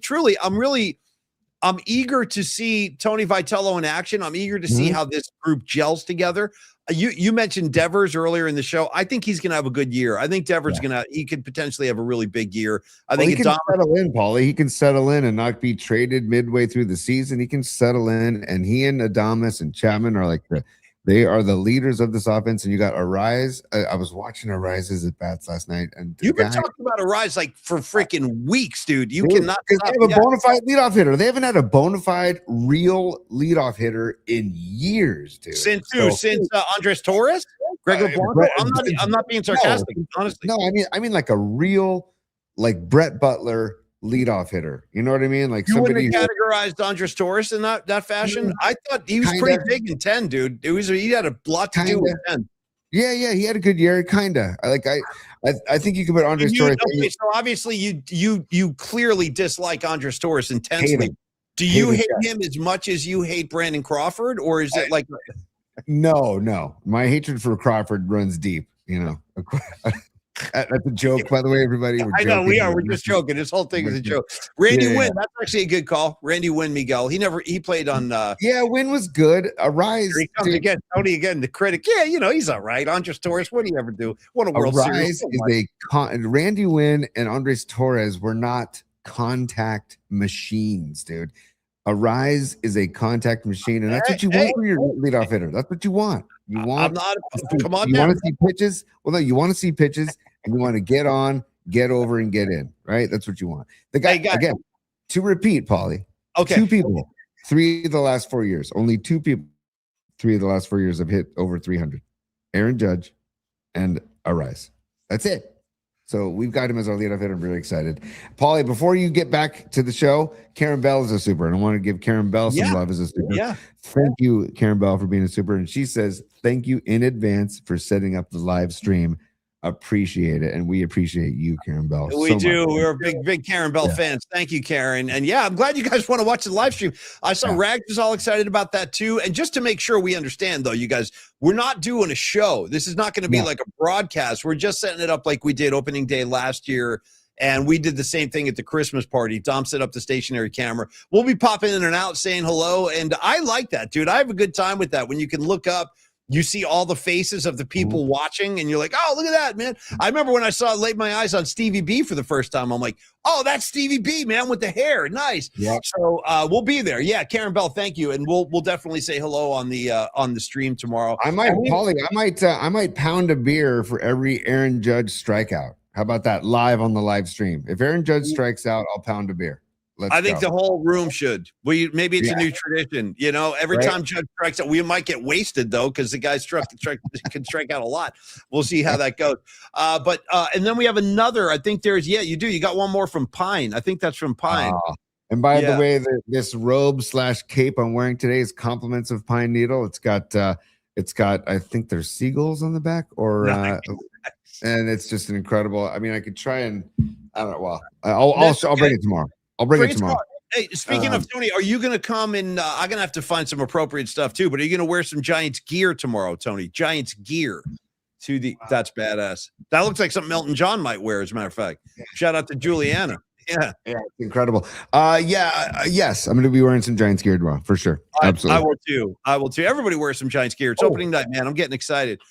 truly, I'm eager to see Tony Vitello in action. I'm eager to see how this group gels together. You mentioned Devers earlier in the show. I think he's going to have a good year. I think Devers he could potentially have a really big year. I think he can settle in, Paulie. He can settle in and not be traded midway through the season. He can settle in, and he and Adamas and Chapman are like they are the leaders of this offense. And you got Arise. I was watching Arise's at bats last night, and you've been talking about Arise like for freaking weeks, dude. You cannot. They have a bona fide leadoff hitter. They haven't had a bona fide real leadoff hitter in years, dude. Since Andres Torres, Greg LeBlanc. I'm not being sarcastic, honestly. No, I mean like a real, like Brett Butler leadoff hitter. You know what I mean? Like, you wouldn't have categorized Andres Torres in that fashion. I thought he was pretty big in 10, dude. He had a lot to do with 10. Yeah, he had a good year, kinda. I think you could put Andres Torres. Okay, so obviously you clearly dislike Andres Torres intensely. Do you hate him as much as you hate Brandon Crawford, or is it like? No. My hatred for Crawford runs deep. You know. That's a joke, by the way, everybody. I know we are. We're just joking. This whole thing is a joke. Randy Wynn, that's actually a good call. Randy Wynn, Miguel. He played on. Wynn was good. Arise. Here he comes again. Tony again, the critic. Yeah, you know he's all right. Andres Torres. What do you ever do? What a World Series. Randy Wynn and Andres Torres were not contact machines, dude. Arise is a contact machine, and that's what you want for your leadoff hitter. That's what you want. You want. Come on. You want to see pitches? Well, no. You want to see pitches, and you want to get on, get over, and get in. Right? That's what you want. The guy again. To repeat, Paulie. Okay. 2 people. 3 of the last 4 years. Only 2 people. 3 of the last 4 years have hit over 300. Aaron Judge and Arise. That's it. So we've got him as our leadoff hitter. I'm really excited. Paulie, before you get back to the show, Karen Bell is a super, and I want to give Karen Bell some love as a super. Yeah. Thank you, Karen Bell, for being a super. And she says, thank you in advance for setting up the live stream. Appreciate it. And we appreciate you, Karen Bell. We do. We're big Karen Bell fans. Thank you, Karen. And I'm glad you guys want to watch the live stream. I saw Rags was all excited about that too. And just to make sure we understand, though, you guys, we're not doing a show. This is not going to be like a broadcast. We're just setting it up like we did opening day last year. And we did the same thing at the Christmas party. Dom set up the stationary camera. We'll be popping in and out saying hello. And I like that, dude. I have a good time with that. When you can look up, you see all the faces of the people watching, and you're like, oh, look at that, man. I remember when I laid my eyes on Stevie B for the first time. I'm like, oh, that's Stevie B, man, with the hair. Nice. Yep. So we'll be there. Yeah, Karen Bell, thank you. And we'll definitely say hello on the stream tomorrow. I might pound a beer for every Aaron Judge strikeout. How about that? Live on the live stream. If Aaron Judge strikes out, I'll pound a beer. I think the whole room should. Maybe it's a new tradition. You know, every time Judge strikes out, we might get wasted though, because the guy can strike out a lot. We'll see how that goes. And then we have another. I think there's you do. You got one more from Pine. I think that's from Pine. And by the way, this robe / cape I'm wearing today is compliments of Pine Needle. It's got I think there's seagulls on the back, and it's just an incredible. I mean, I could try and I don't know. Well, I'll bring it tomorrow. I'll bring it tomorrow. Hey, speaking of Tony, are you going to come and I'm going to have to find some appropriate stuff too, but are you going to wear some Giants gear tomorrow, Tony? Giants gear that's badass. That looks like something Elton John might wear, as a matter of fact. Shout out to Juliana. Yeah, it's incredible. Yes, I'm going to be wearing some Giants gear tomorrow for sure. Absolutely. I will too. Everybody wears some Giants gear. It's opening night, man. I'm getting excited.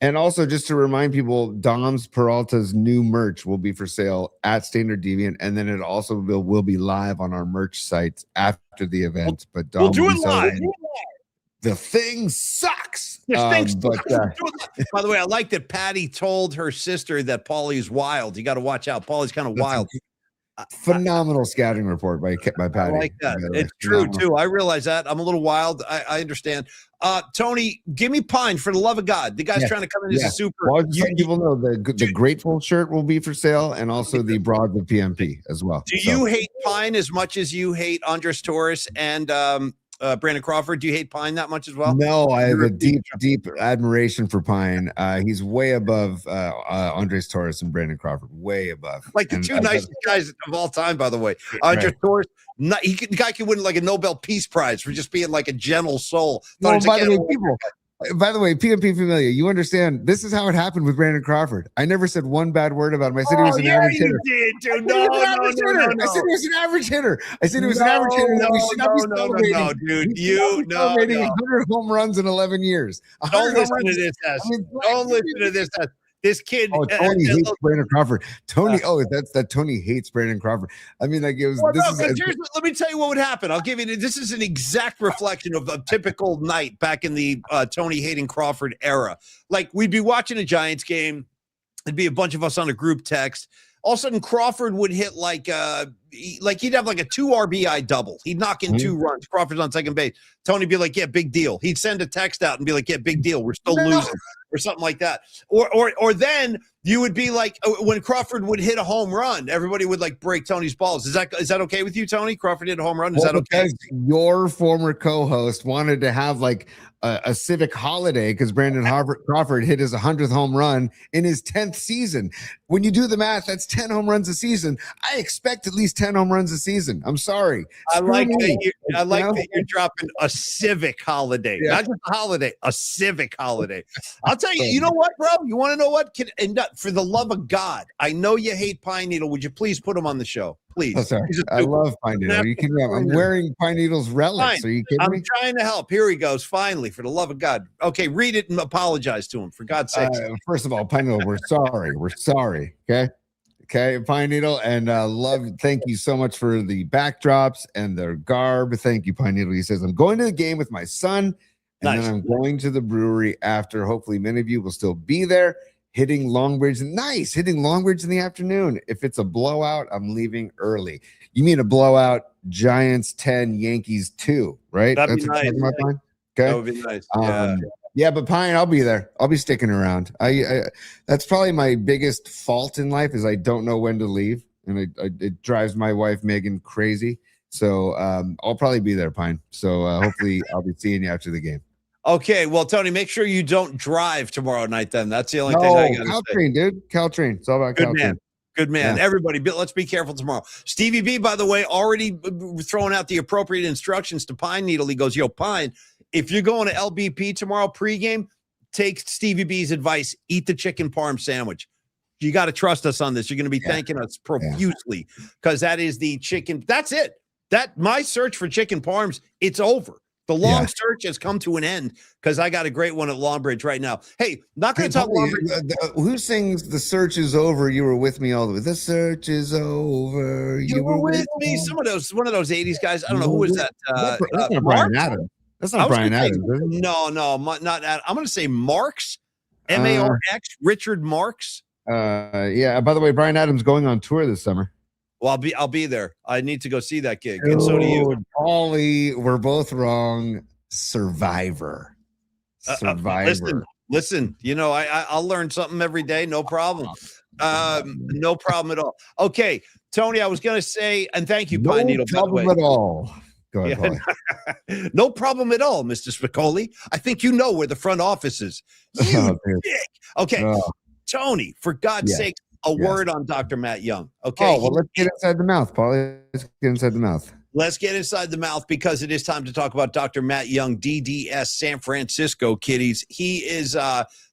And also, just to remind people, Dom's Peralta's new merch will be for sale at Standard Deviant, and then it also will be live on our merch sites after the event. But Dom we'll do it live. The thing sucks. By the way, I like that Patty told her sister that Paulie's wild. You got to watch out. Paulie's kind of wild. Phenomenal scouting report by Patty. I like that. It's true too. I realize that. I'm a little wild. I understand. Tony, give me Pine for the love of God. The guy's trying to come in as a super. Well, just letting people know the Grateful shirt will be for sale, and also the broad of PMP as well. Do you hate Pine as much as you hate Andres Torres and Brandon Crawford? Do you hate Pine that much as well? No, I have a deep admiration for Pine. He's way above Andres Torres and Brandon Crawford, way above. Like the two nicest guys of all time, by the way. Andres Torres, the guy could win like a Nobel Peace Prize for just being like a gentle soul. Well, by the way, PMP Familia, you understand this is how it happened with Brandon Crawford. I never said one bad word about him. I said he was an average hitter. Did, dude. No. I said he was an average hitter. I said he was an average hitter that we should not be celebrating. No, dude. You no. 100 home runs in 11 years. Don't listen to this. Don't listen to this. This kid. Oh, Tony hates Brandon Crawford. Tony, that's that Tony hates Brandon Crawford. I mean, like it was. Let me tell you what would happen. I'll give you. This is an exact reflection of a typical night back in the Tony hating Crawford era. Like we'd be watching a Giants game. There'd be a bunch of us on a group text. All of a sudden, Crawford would hit like he'd have like a 2 RBI double. He'd knock in 2 runs. Crawford's on second base. Tony'd be like, "Yeah, big deal." He'd send a text out and be like, "Yeah, big deal. We're still losing," or something like that. Or then you would be like, when Crawford would hit a home run, everybody would like break Tony's balls. Is that okay with you, Tony? Crawford hit a home run. Is that okay? Your former co-host wanted to have like a civic holiday because Brandon Crawford hit his 100th home run in his 10th season. When you do the math, that's 10 home runs a season. I expect at least 10 home runs a season. I'm sorry. I like that you're dropping a civic holiday, not just a holiday, a civic holiday. I'll tell you, you know what, bro? You want to know what? For the love of God, I know you hate Pine Needle. Would you please put him on the show? Please. Oh, sorry. I love Pine Needle. Are you kidding me? I'm wearing Pine Needle's relics. Are you kidding me? I'm trying to help. Here he goes. Finally, for the love of God. Okay, read it and apologize to him, for God's sake. First of all, Pine Needle, we're sorry. We're sorry. Okay, Pine Needle, and thank you so much for the backdrops and the garb. Thank you, Pine Needle. He says, I'm going to the game with my son, and then I'm going to the brewery after. Hopefully, many of you will still be there. Hitting Longbridge in the afternoon. If it's a blowout, I'm leaving early. You mean a blowout? Giants 10, Yankees 2, right? That'd be nice. Okay, that would be nice. Yeah, but Pine, I'll be there. I'll be sticking around. I that's probably my biggest fault in life is I don't know when to leave, and it drives my wife Megan crazy. So I'll probably be there, Pine. So hopefully I'll be seeing you after the game. Okay, well, Tony, make sure you don't drive tomorrow night. Then that's the only thing I got to say. Caltrain, dude. Caltrain. It's all about Caltrain. Good man. Yeah. Everybody, let's be careful tomorrow. Stevie B, by the way, already throwing out the appropriate instructions to Pine Needle. He goes, yo, Pine, if you're going to LBP tomorrow pregame, take Stevie B's advice. Eat the chicken parm sandwich. You got to trust us on this. You're going to be thanking us profusely because that is the chicken. That's it. My search for chicken parms, it's over. The long search has come to an end because I got a great one at Longbridge right now. Hey, not going to talk Longbridge. Who sings "The Search Is Over"? You were with me all the way. The search is over. You were with me. One of those '80s guys. I don't know who is that. That's not Brian Adams. That's not Brian Adams. No, not Adam. I'm going to say Marks, Marx, Richard Marks. Yeah. By the way, Brian Adams going on tour this summer. Well, I'll be there. I need to go see that gig, and so do you. Paulie, we're both wrong. Survivor. Listen. You know, I'll learn something every day. No problem. No problem at all. Okay, Tony, I was going to say, and thank you, Pine Needle. No problem at all. Go ahead, Paulie. No problem at all, Mr. Spicoli. I think you know where the front office is. Okay, Tony, for God's sake. A word on Dr. Matt Young. Okay. Oh, well, let's get inside the mouth, Paulie. Let's get inside the mouth. Let's get inside the mouth because it is time to talk about Dr. Matt Young, DDS San Francisco kiddies. He is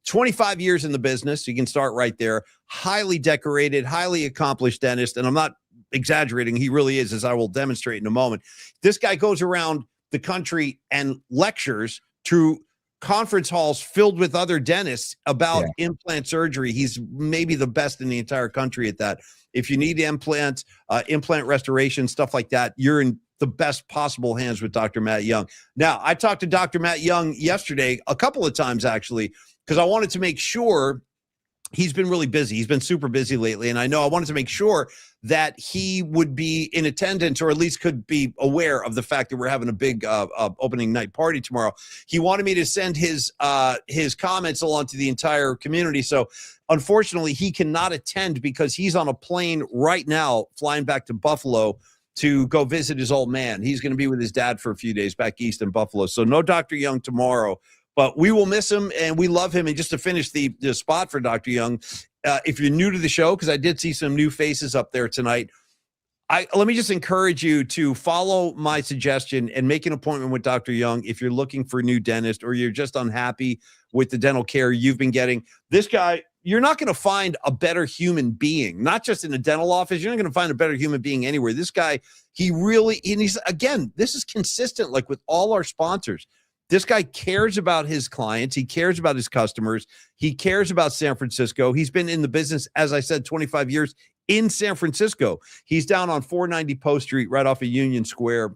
25 years in the business. You can start right there. Highly decorated, highly accomplished dentist. And I'm not exaggerating. He really is, as I will demonstrate in a moment. This guy goes around the country and lectures to conference halls filled with other dentists about implant surgery. He's maybe the best in the entire country at that. If you need implants, implant restoration, stuff like that, you're in the best possible hands with Dr. Matt Young. Now, I talked to Dr. Matt Young yesterday, a couple of times actually, because I wanted to make sure he's been really busy. He's been super busy lately. And I know I wanted to make sure that he would be in attendance, or at least could be aware of the fact that we're having a big opening night party tomorrow. He wanted me to send his comments along to the entire community. So unfortunately, he cannot attend because he's on a plane right now flying back to Buffalo to go visit his old man. He's going to be with his dad for a few days back east in Buffalo. So no Dr. Young tomorrow. But we will miss him, and we love him. And just to finish the spot for Dr. Young, if you're new to the show, because I did see some new faces up there tonight, let me just encourage you to follow my suggestion and make an appointment with Dr. Young if you're looking for a new dentist or you're just unhappy with the dental care you've been getting. This guy, you're not going to find a better human being, not just in a dental office. You're not going to find a better human being anywhere. This guy, he's, again, this is consistent, like with all our sponsors. This guy cares about his clients. He cares about his customers. He cares about San Francisco. He's been in the business, as I said, 25 years in San Francisco. He's down on 490 Post Street, right off of Union Square.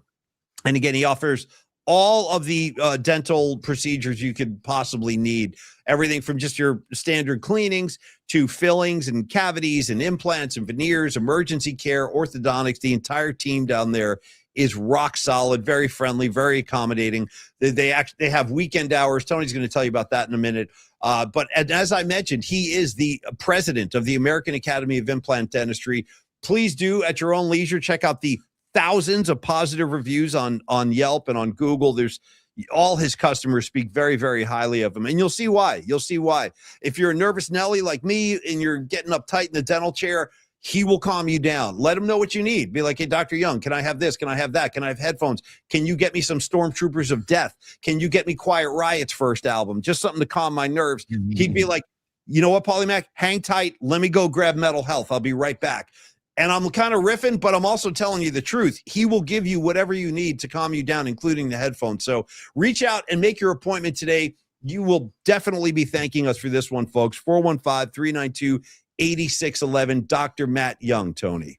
And again, he offers all of the dental procedures you could possibly need. Everything from just your standard cleanings to fillings and cavities and implants and veneers, emergency care, orthodontics. The entire team down there is rock solid, very friendly, very accommodating. They have weekend hours. Tony's going to tell you about that in a minute. But as I mentioned, he is the president of the American Academy of Implant Dentistry. Please do, at your own leisure, check out the thousands of positive reviews on Yelp and on Google. There's all his customers speak very, very highly of him. And you'll see why. You'll see why. If you're a nervous Nelly like me and you're getting uptight in the dental chair, he will calm you down. Let him know what you need. Be like, hey, Dr. Young, can I have this? Can I have that? Can I have headphones? Can you get me some Stormtroopers of Death? Can you get me Quiet Riot's first album? Just something to calm my nerves. Mm-hmm. He'd be like, you know what, Paulie Mac? Hang tight. Let me go grab Mental Health. I'll be right back. And I'm kind of riffing, but I'm also telling you the truth. He will give you whatever you need to calm you down, including the headphones. So reach out and make your appointment today. You will definitely be thanking us for this one, folks. 415-392-8611. Dr. Matt Young, Tony.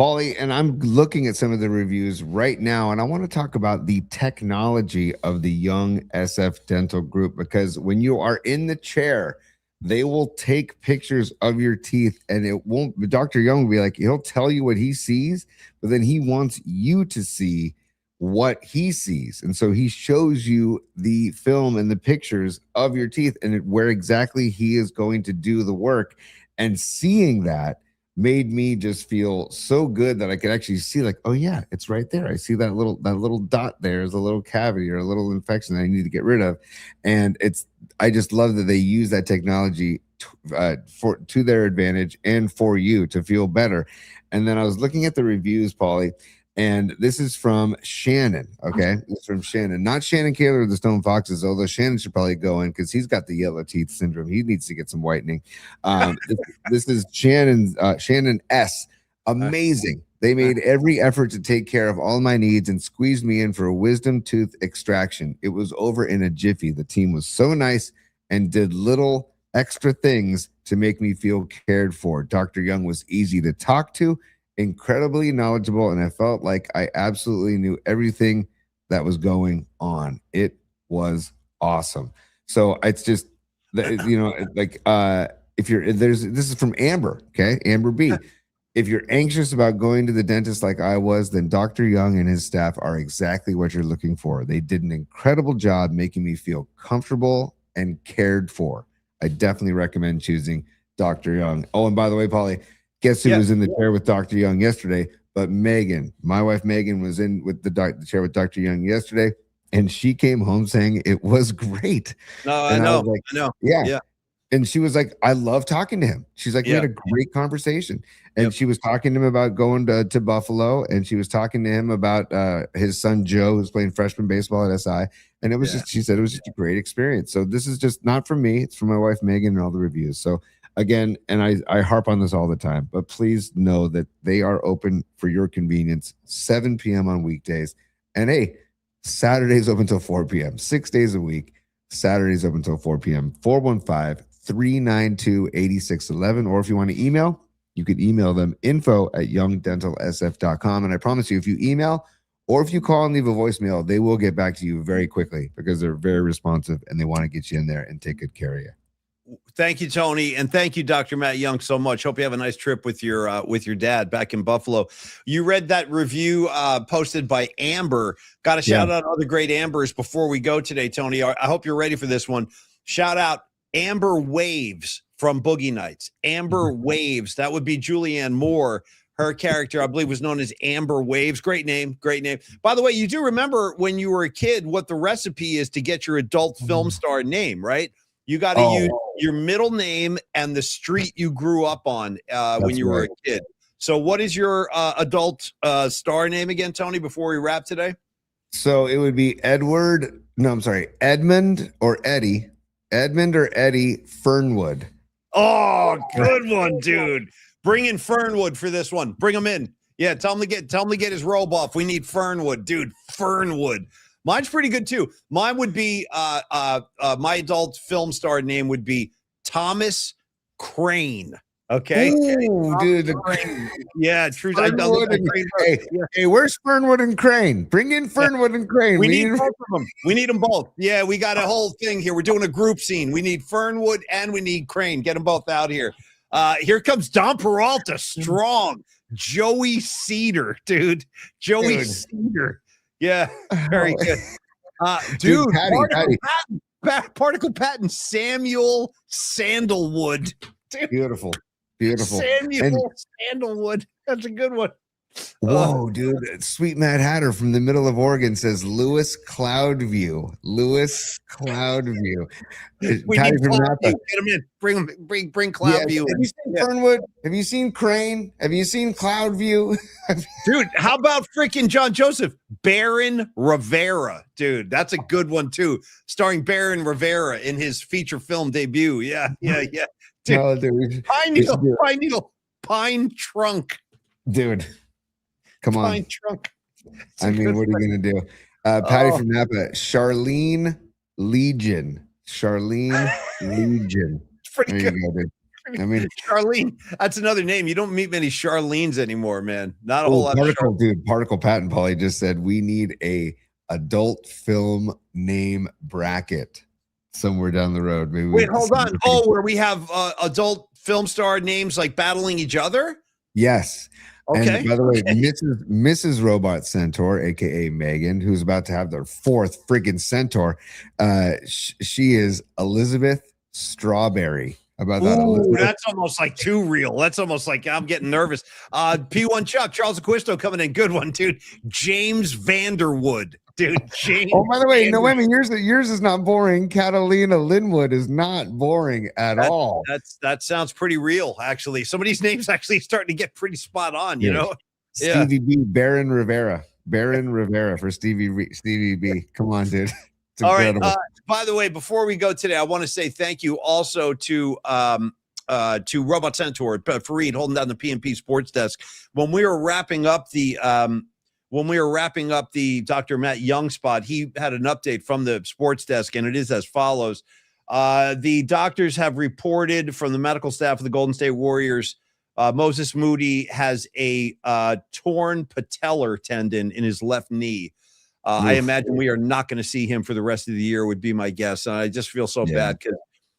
Paulie, and I'm looking at some of the reviews right now, and I want to talk about the technology of the Young SF Dental Group, because when you are in the chair, they will take pictures of your teeth, and it won't, Dr. Young will be like, he'll tell you what he sees, but then he wants you to see what he sees. And so he shows you the film and the pictures of your teeth and where exactly he is going to do the work. And seeing that made me just feel so good that I could actually see, like, oh yeah, it's right there. I see that little dot there is a little cavity or a little infection that I need to get rid of. And I just love that they use that technology to their advantage and for you to feel better. And then I was looking at the reviews, Paulie, and this is from Shannon. Okay, this is from Shannon, not Shannon Kaler of the Stone Foxes, although Shannon should probably go in because he's got the yellow teeth syndrome. He needs to get some whitening. This is Shannon S. Amazing. They made every effort to take care of all my needs and squeezed me in for a wisdom tooth extraction. It was over in a jiffy. The team was so nice and did little extra things to make me feel cared for. Dr. Young was easy to talk to, incredibly knowledgeable, and I felt like I absolutely knew everything that was going on. It was awesome. So it's just, you know, like if you're this is from Amber, okay, Amber B. If you're anxious about going to the dentist like I was, then Dr. Young and his staff are exactly what you're looking for. They did an incredible job making me feel comfortable and cared for. I definitely recommend choosing Dr. Young. Oh, and by the way, Paulie, guess who was in the chair with Dr. Young yesterday? But Megan, my wife Megan, was in with the chair with Dr. Young yesterday, and she came home saying it was great. No, and I know. Like, I know. Yeah. And she was like, I love talking to him. She's like, we had a great conversation. And she was talking to him about going to Buffalo. And she was talking to him about his son, Joe, who's playing freshman baseball at SI. And it was just, she said it was just a great experience. So this is just not from me. It's from my wife, Megan, and all the reviews. So again, and I harp on this all the time, but please know that they are open for your convenience, 7 p.m. on weekdays. And hey, Saturdays open until 4 p.m., 6 days a week. Saturdays open until 4 p.m. 415-392-8611. Or if you want to email, you can email them info@youngdentalsf.com. And I promise you, if you email or if you call and leave a voicemail, they will get back to you very quickly because they're very responsive and they want to get you in there and take good care of you. Thank you, Tony, and thank you, Dr. Matt Young, so much. Hope you have a nice trip with your dad back in Buffalo. You read that review posted by Amber. Got to shout out other great Ambers before we go today, Tony. I hope you're ready for this one. Shout out Amber Waves from Boogie Nights. Amber Waves. That would be Julianne Moore. Her character, I believe, was known as Amber Waves. Great name. Great name. By the way, you do remember when you were a kid what the recipe is to get your adult film star name, right? You got to use your middle name and the street you grew up on when you were a kid. So what is your adult star name again, Tony, before we wrap today? So it would be Edmund or Eddie. Edmund or Eddie Fernwood. Oh, good one, dude. Bring in Fernwood for this one. Bring him in. Yeah, tell him to get his robe off. We need Fernwood, dude. Fernwood. Mine's pretty good too. Mine would be my adult film star name would be Thomas Crane. Okay. Ooh, dude. Yeah, true. Hey, where's Fernwood and Crane? Bring in Fernwood and Crane. We need both of them. We need them both. Yeah, we got a whole thing here. We're doing a group scene. We need Fernwood and we need Crane. Get them both out here. Here comes Don Peralta, strong. Joey Cedar, dude. Cedar. Yeah, very good. Dude, Particle Patton, Samuel Sandalwood. Dude. Beautiful. Samuel Sandalwood. That's a good one. Whoa, dude. Sweet Mad Hatter from the middle of Oregon says Lewis Cloudview. We need Cloudview. Get him in. Bring Cloudview in. Have you seen Fernwood? Have you seen Crane? Have you seen Cloudview? Dude, how about freaking John Joseph? Baron Rivera. Dude, that's a good one too. Starring Baron Rivera in his feature film debut. Yeah. Dude. Oh, dude. Pine Needle. Pine Trunk. Dude. Come on. Pine Trunk. I mean, what are you going to do? Patty from Napa. Charlene Legion. It's pretty good. You go, dude. I mean, Charlene. That's another name. You don't meet many Charlenes anymore, man. Not a whole lot. Particle Patton Paulie just said we need a adult film name bracket somewhere down the road. Maybe. Wait, hold on. Oh, where we have adult film star names like battling each other? Yes. Okay. And by the way, Mrs. Robot Centaur, aka Megan, who's about to have their fourth freaking centaur, she is Elizabeth Strawberry. About that, Elizabeth. That's almost like too real. That's almost like I'm getting nervous. P1 Chuck, Charles Aquisto coming in. Good one, dude. James Vanderwood. Dude, James. Oh, by the way, no, wait a minute. Yours is not boring. Catalina Linwood is not boring at all. That sounds pretty real, actually. Some of these names actually starting to get pretty spot on, you know? Stevie B, Baron Rivera for Stevie B. Come on, dude. It's incredible. All right. By the way, before we go today, I want to say thank you also to Robot Centaur, Fareed, holding down the PNP Sports Desk. When we were wrapping up the Dr. Matt Young spot, he had an update from the sports desk, and it is as follows. The doctors have reported from the medical staff of the Golden State Warriors, Moses Moody has a torn patellar tendon in his left knee. I imagine we are not going to see him for the rest of the year, would be my guess. And I just feel so bad because,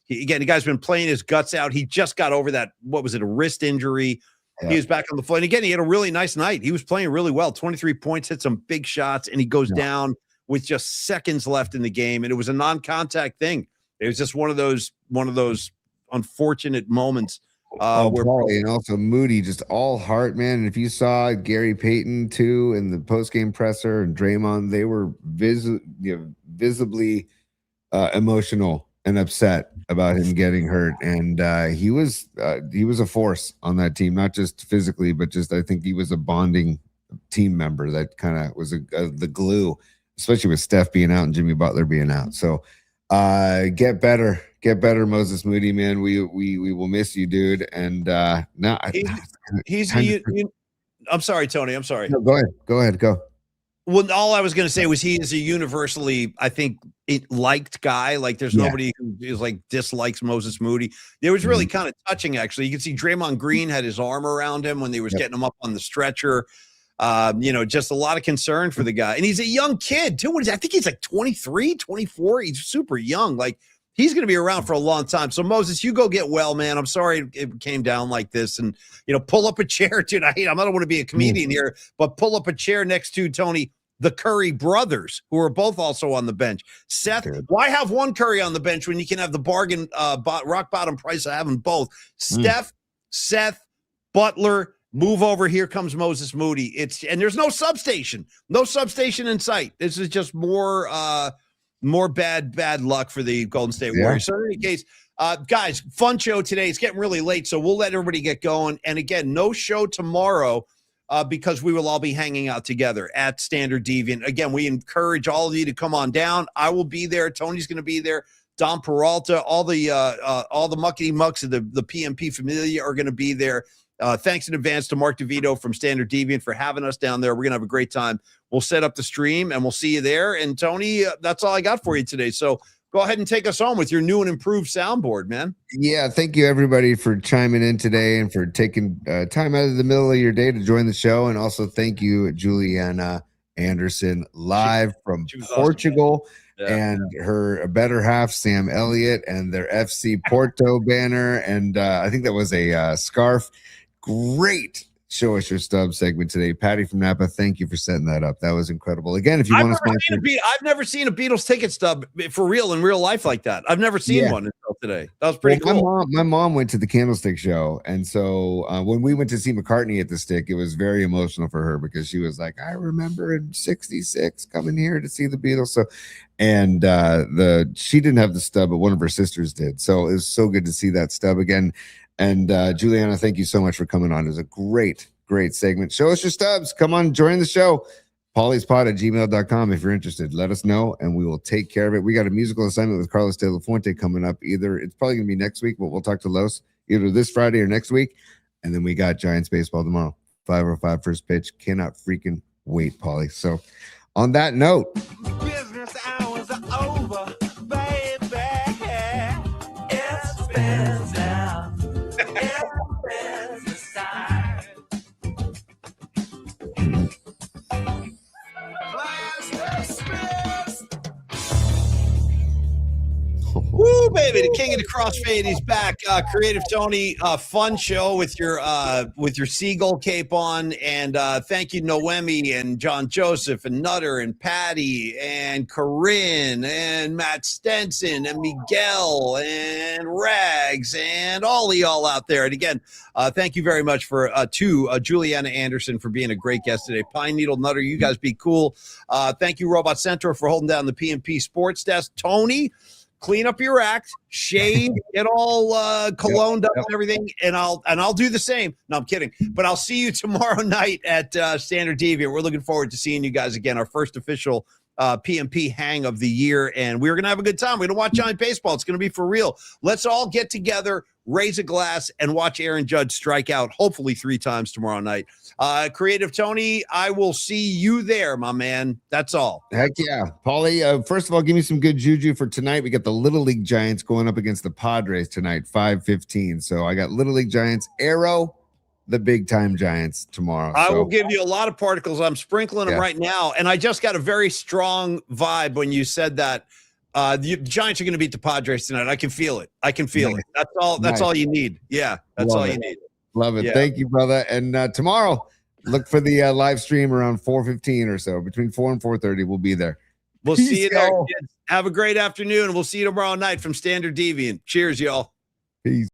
the guy's been playing his guts out. He just got over that, what was it, a wrist injury. Yeah. He was back on the floor. And again, he had a really nice night. He was playing really well. 23 points, hit some big shots, and he goes down with just seconds left in the game. And it was a non-contact thing. It was just one of those unfortunate moments. And also Moody, just all heart, man. And if you saw Gary Payton too in the post-game presser and Draymond, they were visibly emotional and upset about him getting hurt. And he was a force on that team, not just physically, but just I think he was a bonding team member that kind of was the glue, especially with Steph being out and Jimmy Butler being out. So get better, Moses Moody, man. We will miss you, dude. And I'm sorry, Tony. I'm sorry. No, go ahead. Well, all I was going to say was he is a universally, I think, liked guy. Like, there's nobody who is like dislikes Moses Moody. It was really kind of touching, actually. You can see Draymond Green had his arm around him when they was getting him up on the stretcher. Just a lot of concern for the guy. And he's a young kid, too. I think he's like 23, 24. He's super young. Like, He's going to be around for a long time. So Moses, you go get well, man. I'm sorry it came down like this, and pull up a chair, dude. I don't want to be a comedian here, but pull up a chair next to Tony, the Curry brothers, who are both also on the bench. Seth, Dude. why have one Curry on the bench when you can have the bargain, rock bottom price of having both? Steph, Seth, Butler. Move over. Here comes Moses Moody. And there's no substation in sight. This is just more bad luck for the Golden State Warriors. So in any case, guys, fun show today. It's getting really late, so we'll let everybody get going. And again, no show tomorrow because we will all be hanging out together at Standard Deviant. Again, we encourage all of you to come on down. I will be there. Tony's going to be there. Don Peralta, all the muckety mucks of the PMP Familia are going to be there. Thanks in advance to Mark DeVito from Standard Deviant for having us down there. We're going to have a great time. We'll set up the stream, and we'll see you there. And, Tony, that's all I got for you today. So go ahead and take us home with your new and improved soundboard, man. Yeah, thank you, everybody, for chiming in today and for taking time out of the middle of your day to join the show. And also thank you, Juliana Anderson, live from Portugal. Awesome. And her better half, Sam Elliott, and their FC Porto banner. And I think that was a scarf. Great Show Us Your Stub segment today. Patty from Napa, thank you for setting that up. That was incredible. Again, if you want to sponsor, I've never seen a Beatles ticket stub for real in real life like that. I've never seen one until today. That was pretty cool. My mom went to the Candlestick show, and so when we went to see McCartney at the Stick, it was very emotional for her because she was like, I remember in '66 coming here to see the Beatles. So, and she didn't have the stub, but one of her sisters did. So it was so good to see that stub again. And Juliana, thank you so much for coming on. It was a great segment. Show us your stubs. Come on, join the show. pauliespod@gmail.com if you're interested. Let us know, and we will take care of it. We got a musical assignment with Carlos de la Fuente coming up. It's probably going to be next week, but we'll talk to Los either this Friday or next week. And then we got Giants baseball tomorrow. 5:05 first pitch. Cannot freaking wait, Paulie. So on that note, Business hours are over, baby. It's business now. It's business time. Woo, baby! The king of the crossfade. He's back. Creative Tony, fun show with your seagull cape on, and thank you Noemi and John Joseph and Nutter and Patty and Corinne and Matt Stenson and Miguel and Rags and all of y'all out there. And again, thank you very much to Juliana Anderson for being a great guest today. Pine Needle Nutter, you guys be cool. Thank you Robot Centaur for holding down the PMP Sports Desk. Tony, clean up your act, shave, get all cologned up and everything, and I'll do the same. No, I'm kidding. But I'll see you tomorrow night at Standard Deviant. We're looking forward to seeing you guys again. Our first official PMP hang of the year, and we're gonna have a good time. We're gonna watch Giant baseball. It's gonna be for real. Let's all get together, raise a glass, and watch Aaron Judge strike out hopefully 3 times tomorrow night. Creative Tony, I will see you there, my man. That's all. Heck yeah. Paulie, first of all, give me some good juju for tonight. We got the Little League Giants going up against the Padres tonight, 5:15. So I got Little League Giants, Arrow, the big time Giants tomorrow. I will give you a lot of particles. I'm sprinkling them right now. And I just got a very strong vibe when you said that. The Giants are going to beat the Padres tonight. I can feel it. It. That's all. That's all you need. Yeah, that's all you need. Love it. Yeah. Thank you, brother. And tomorrow, look for the live stream around 4:15 or so. Between 4 and 4:30, we'll be there. We'll see you there, kids. Have a great afternoon. We'll see you tomorrow night from Standard Deviant. Cheers, y'all. Peace.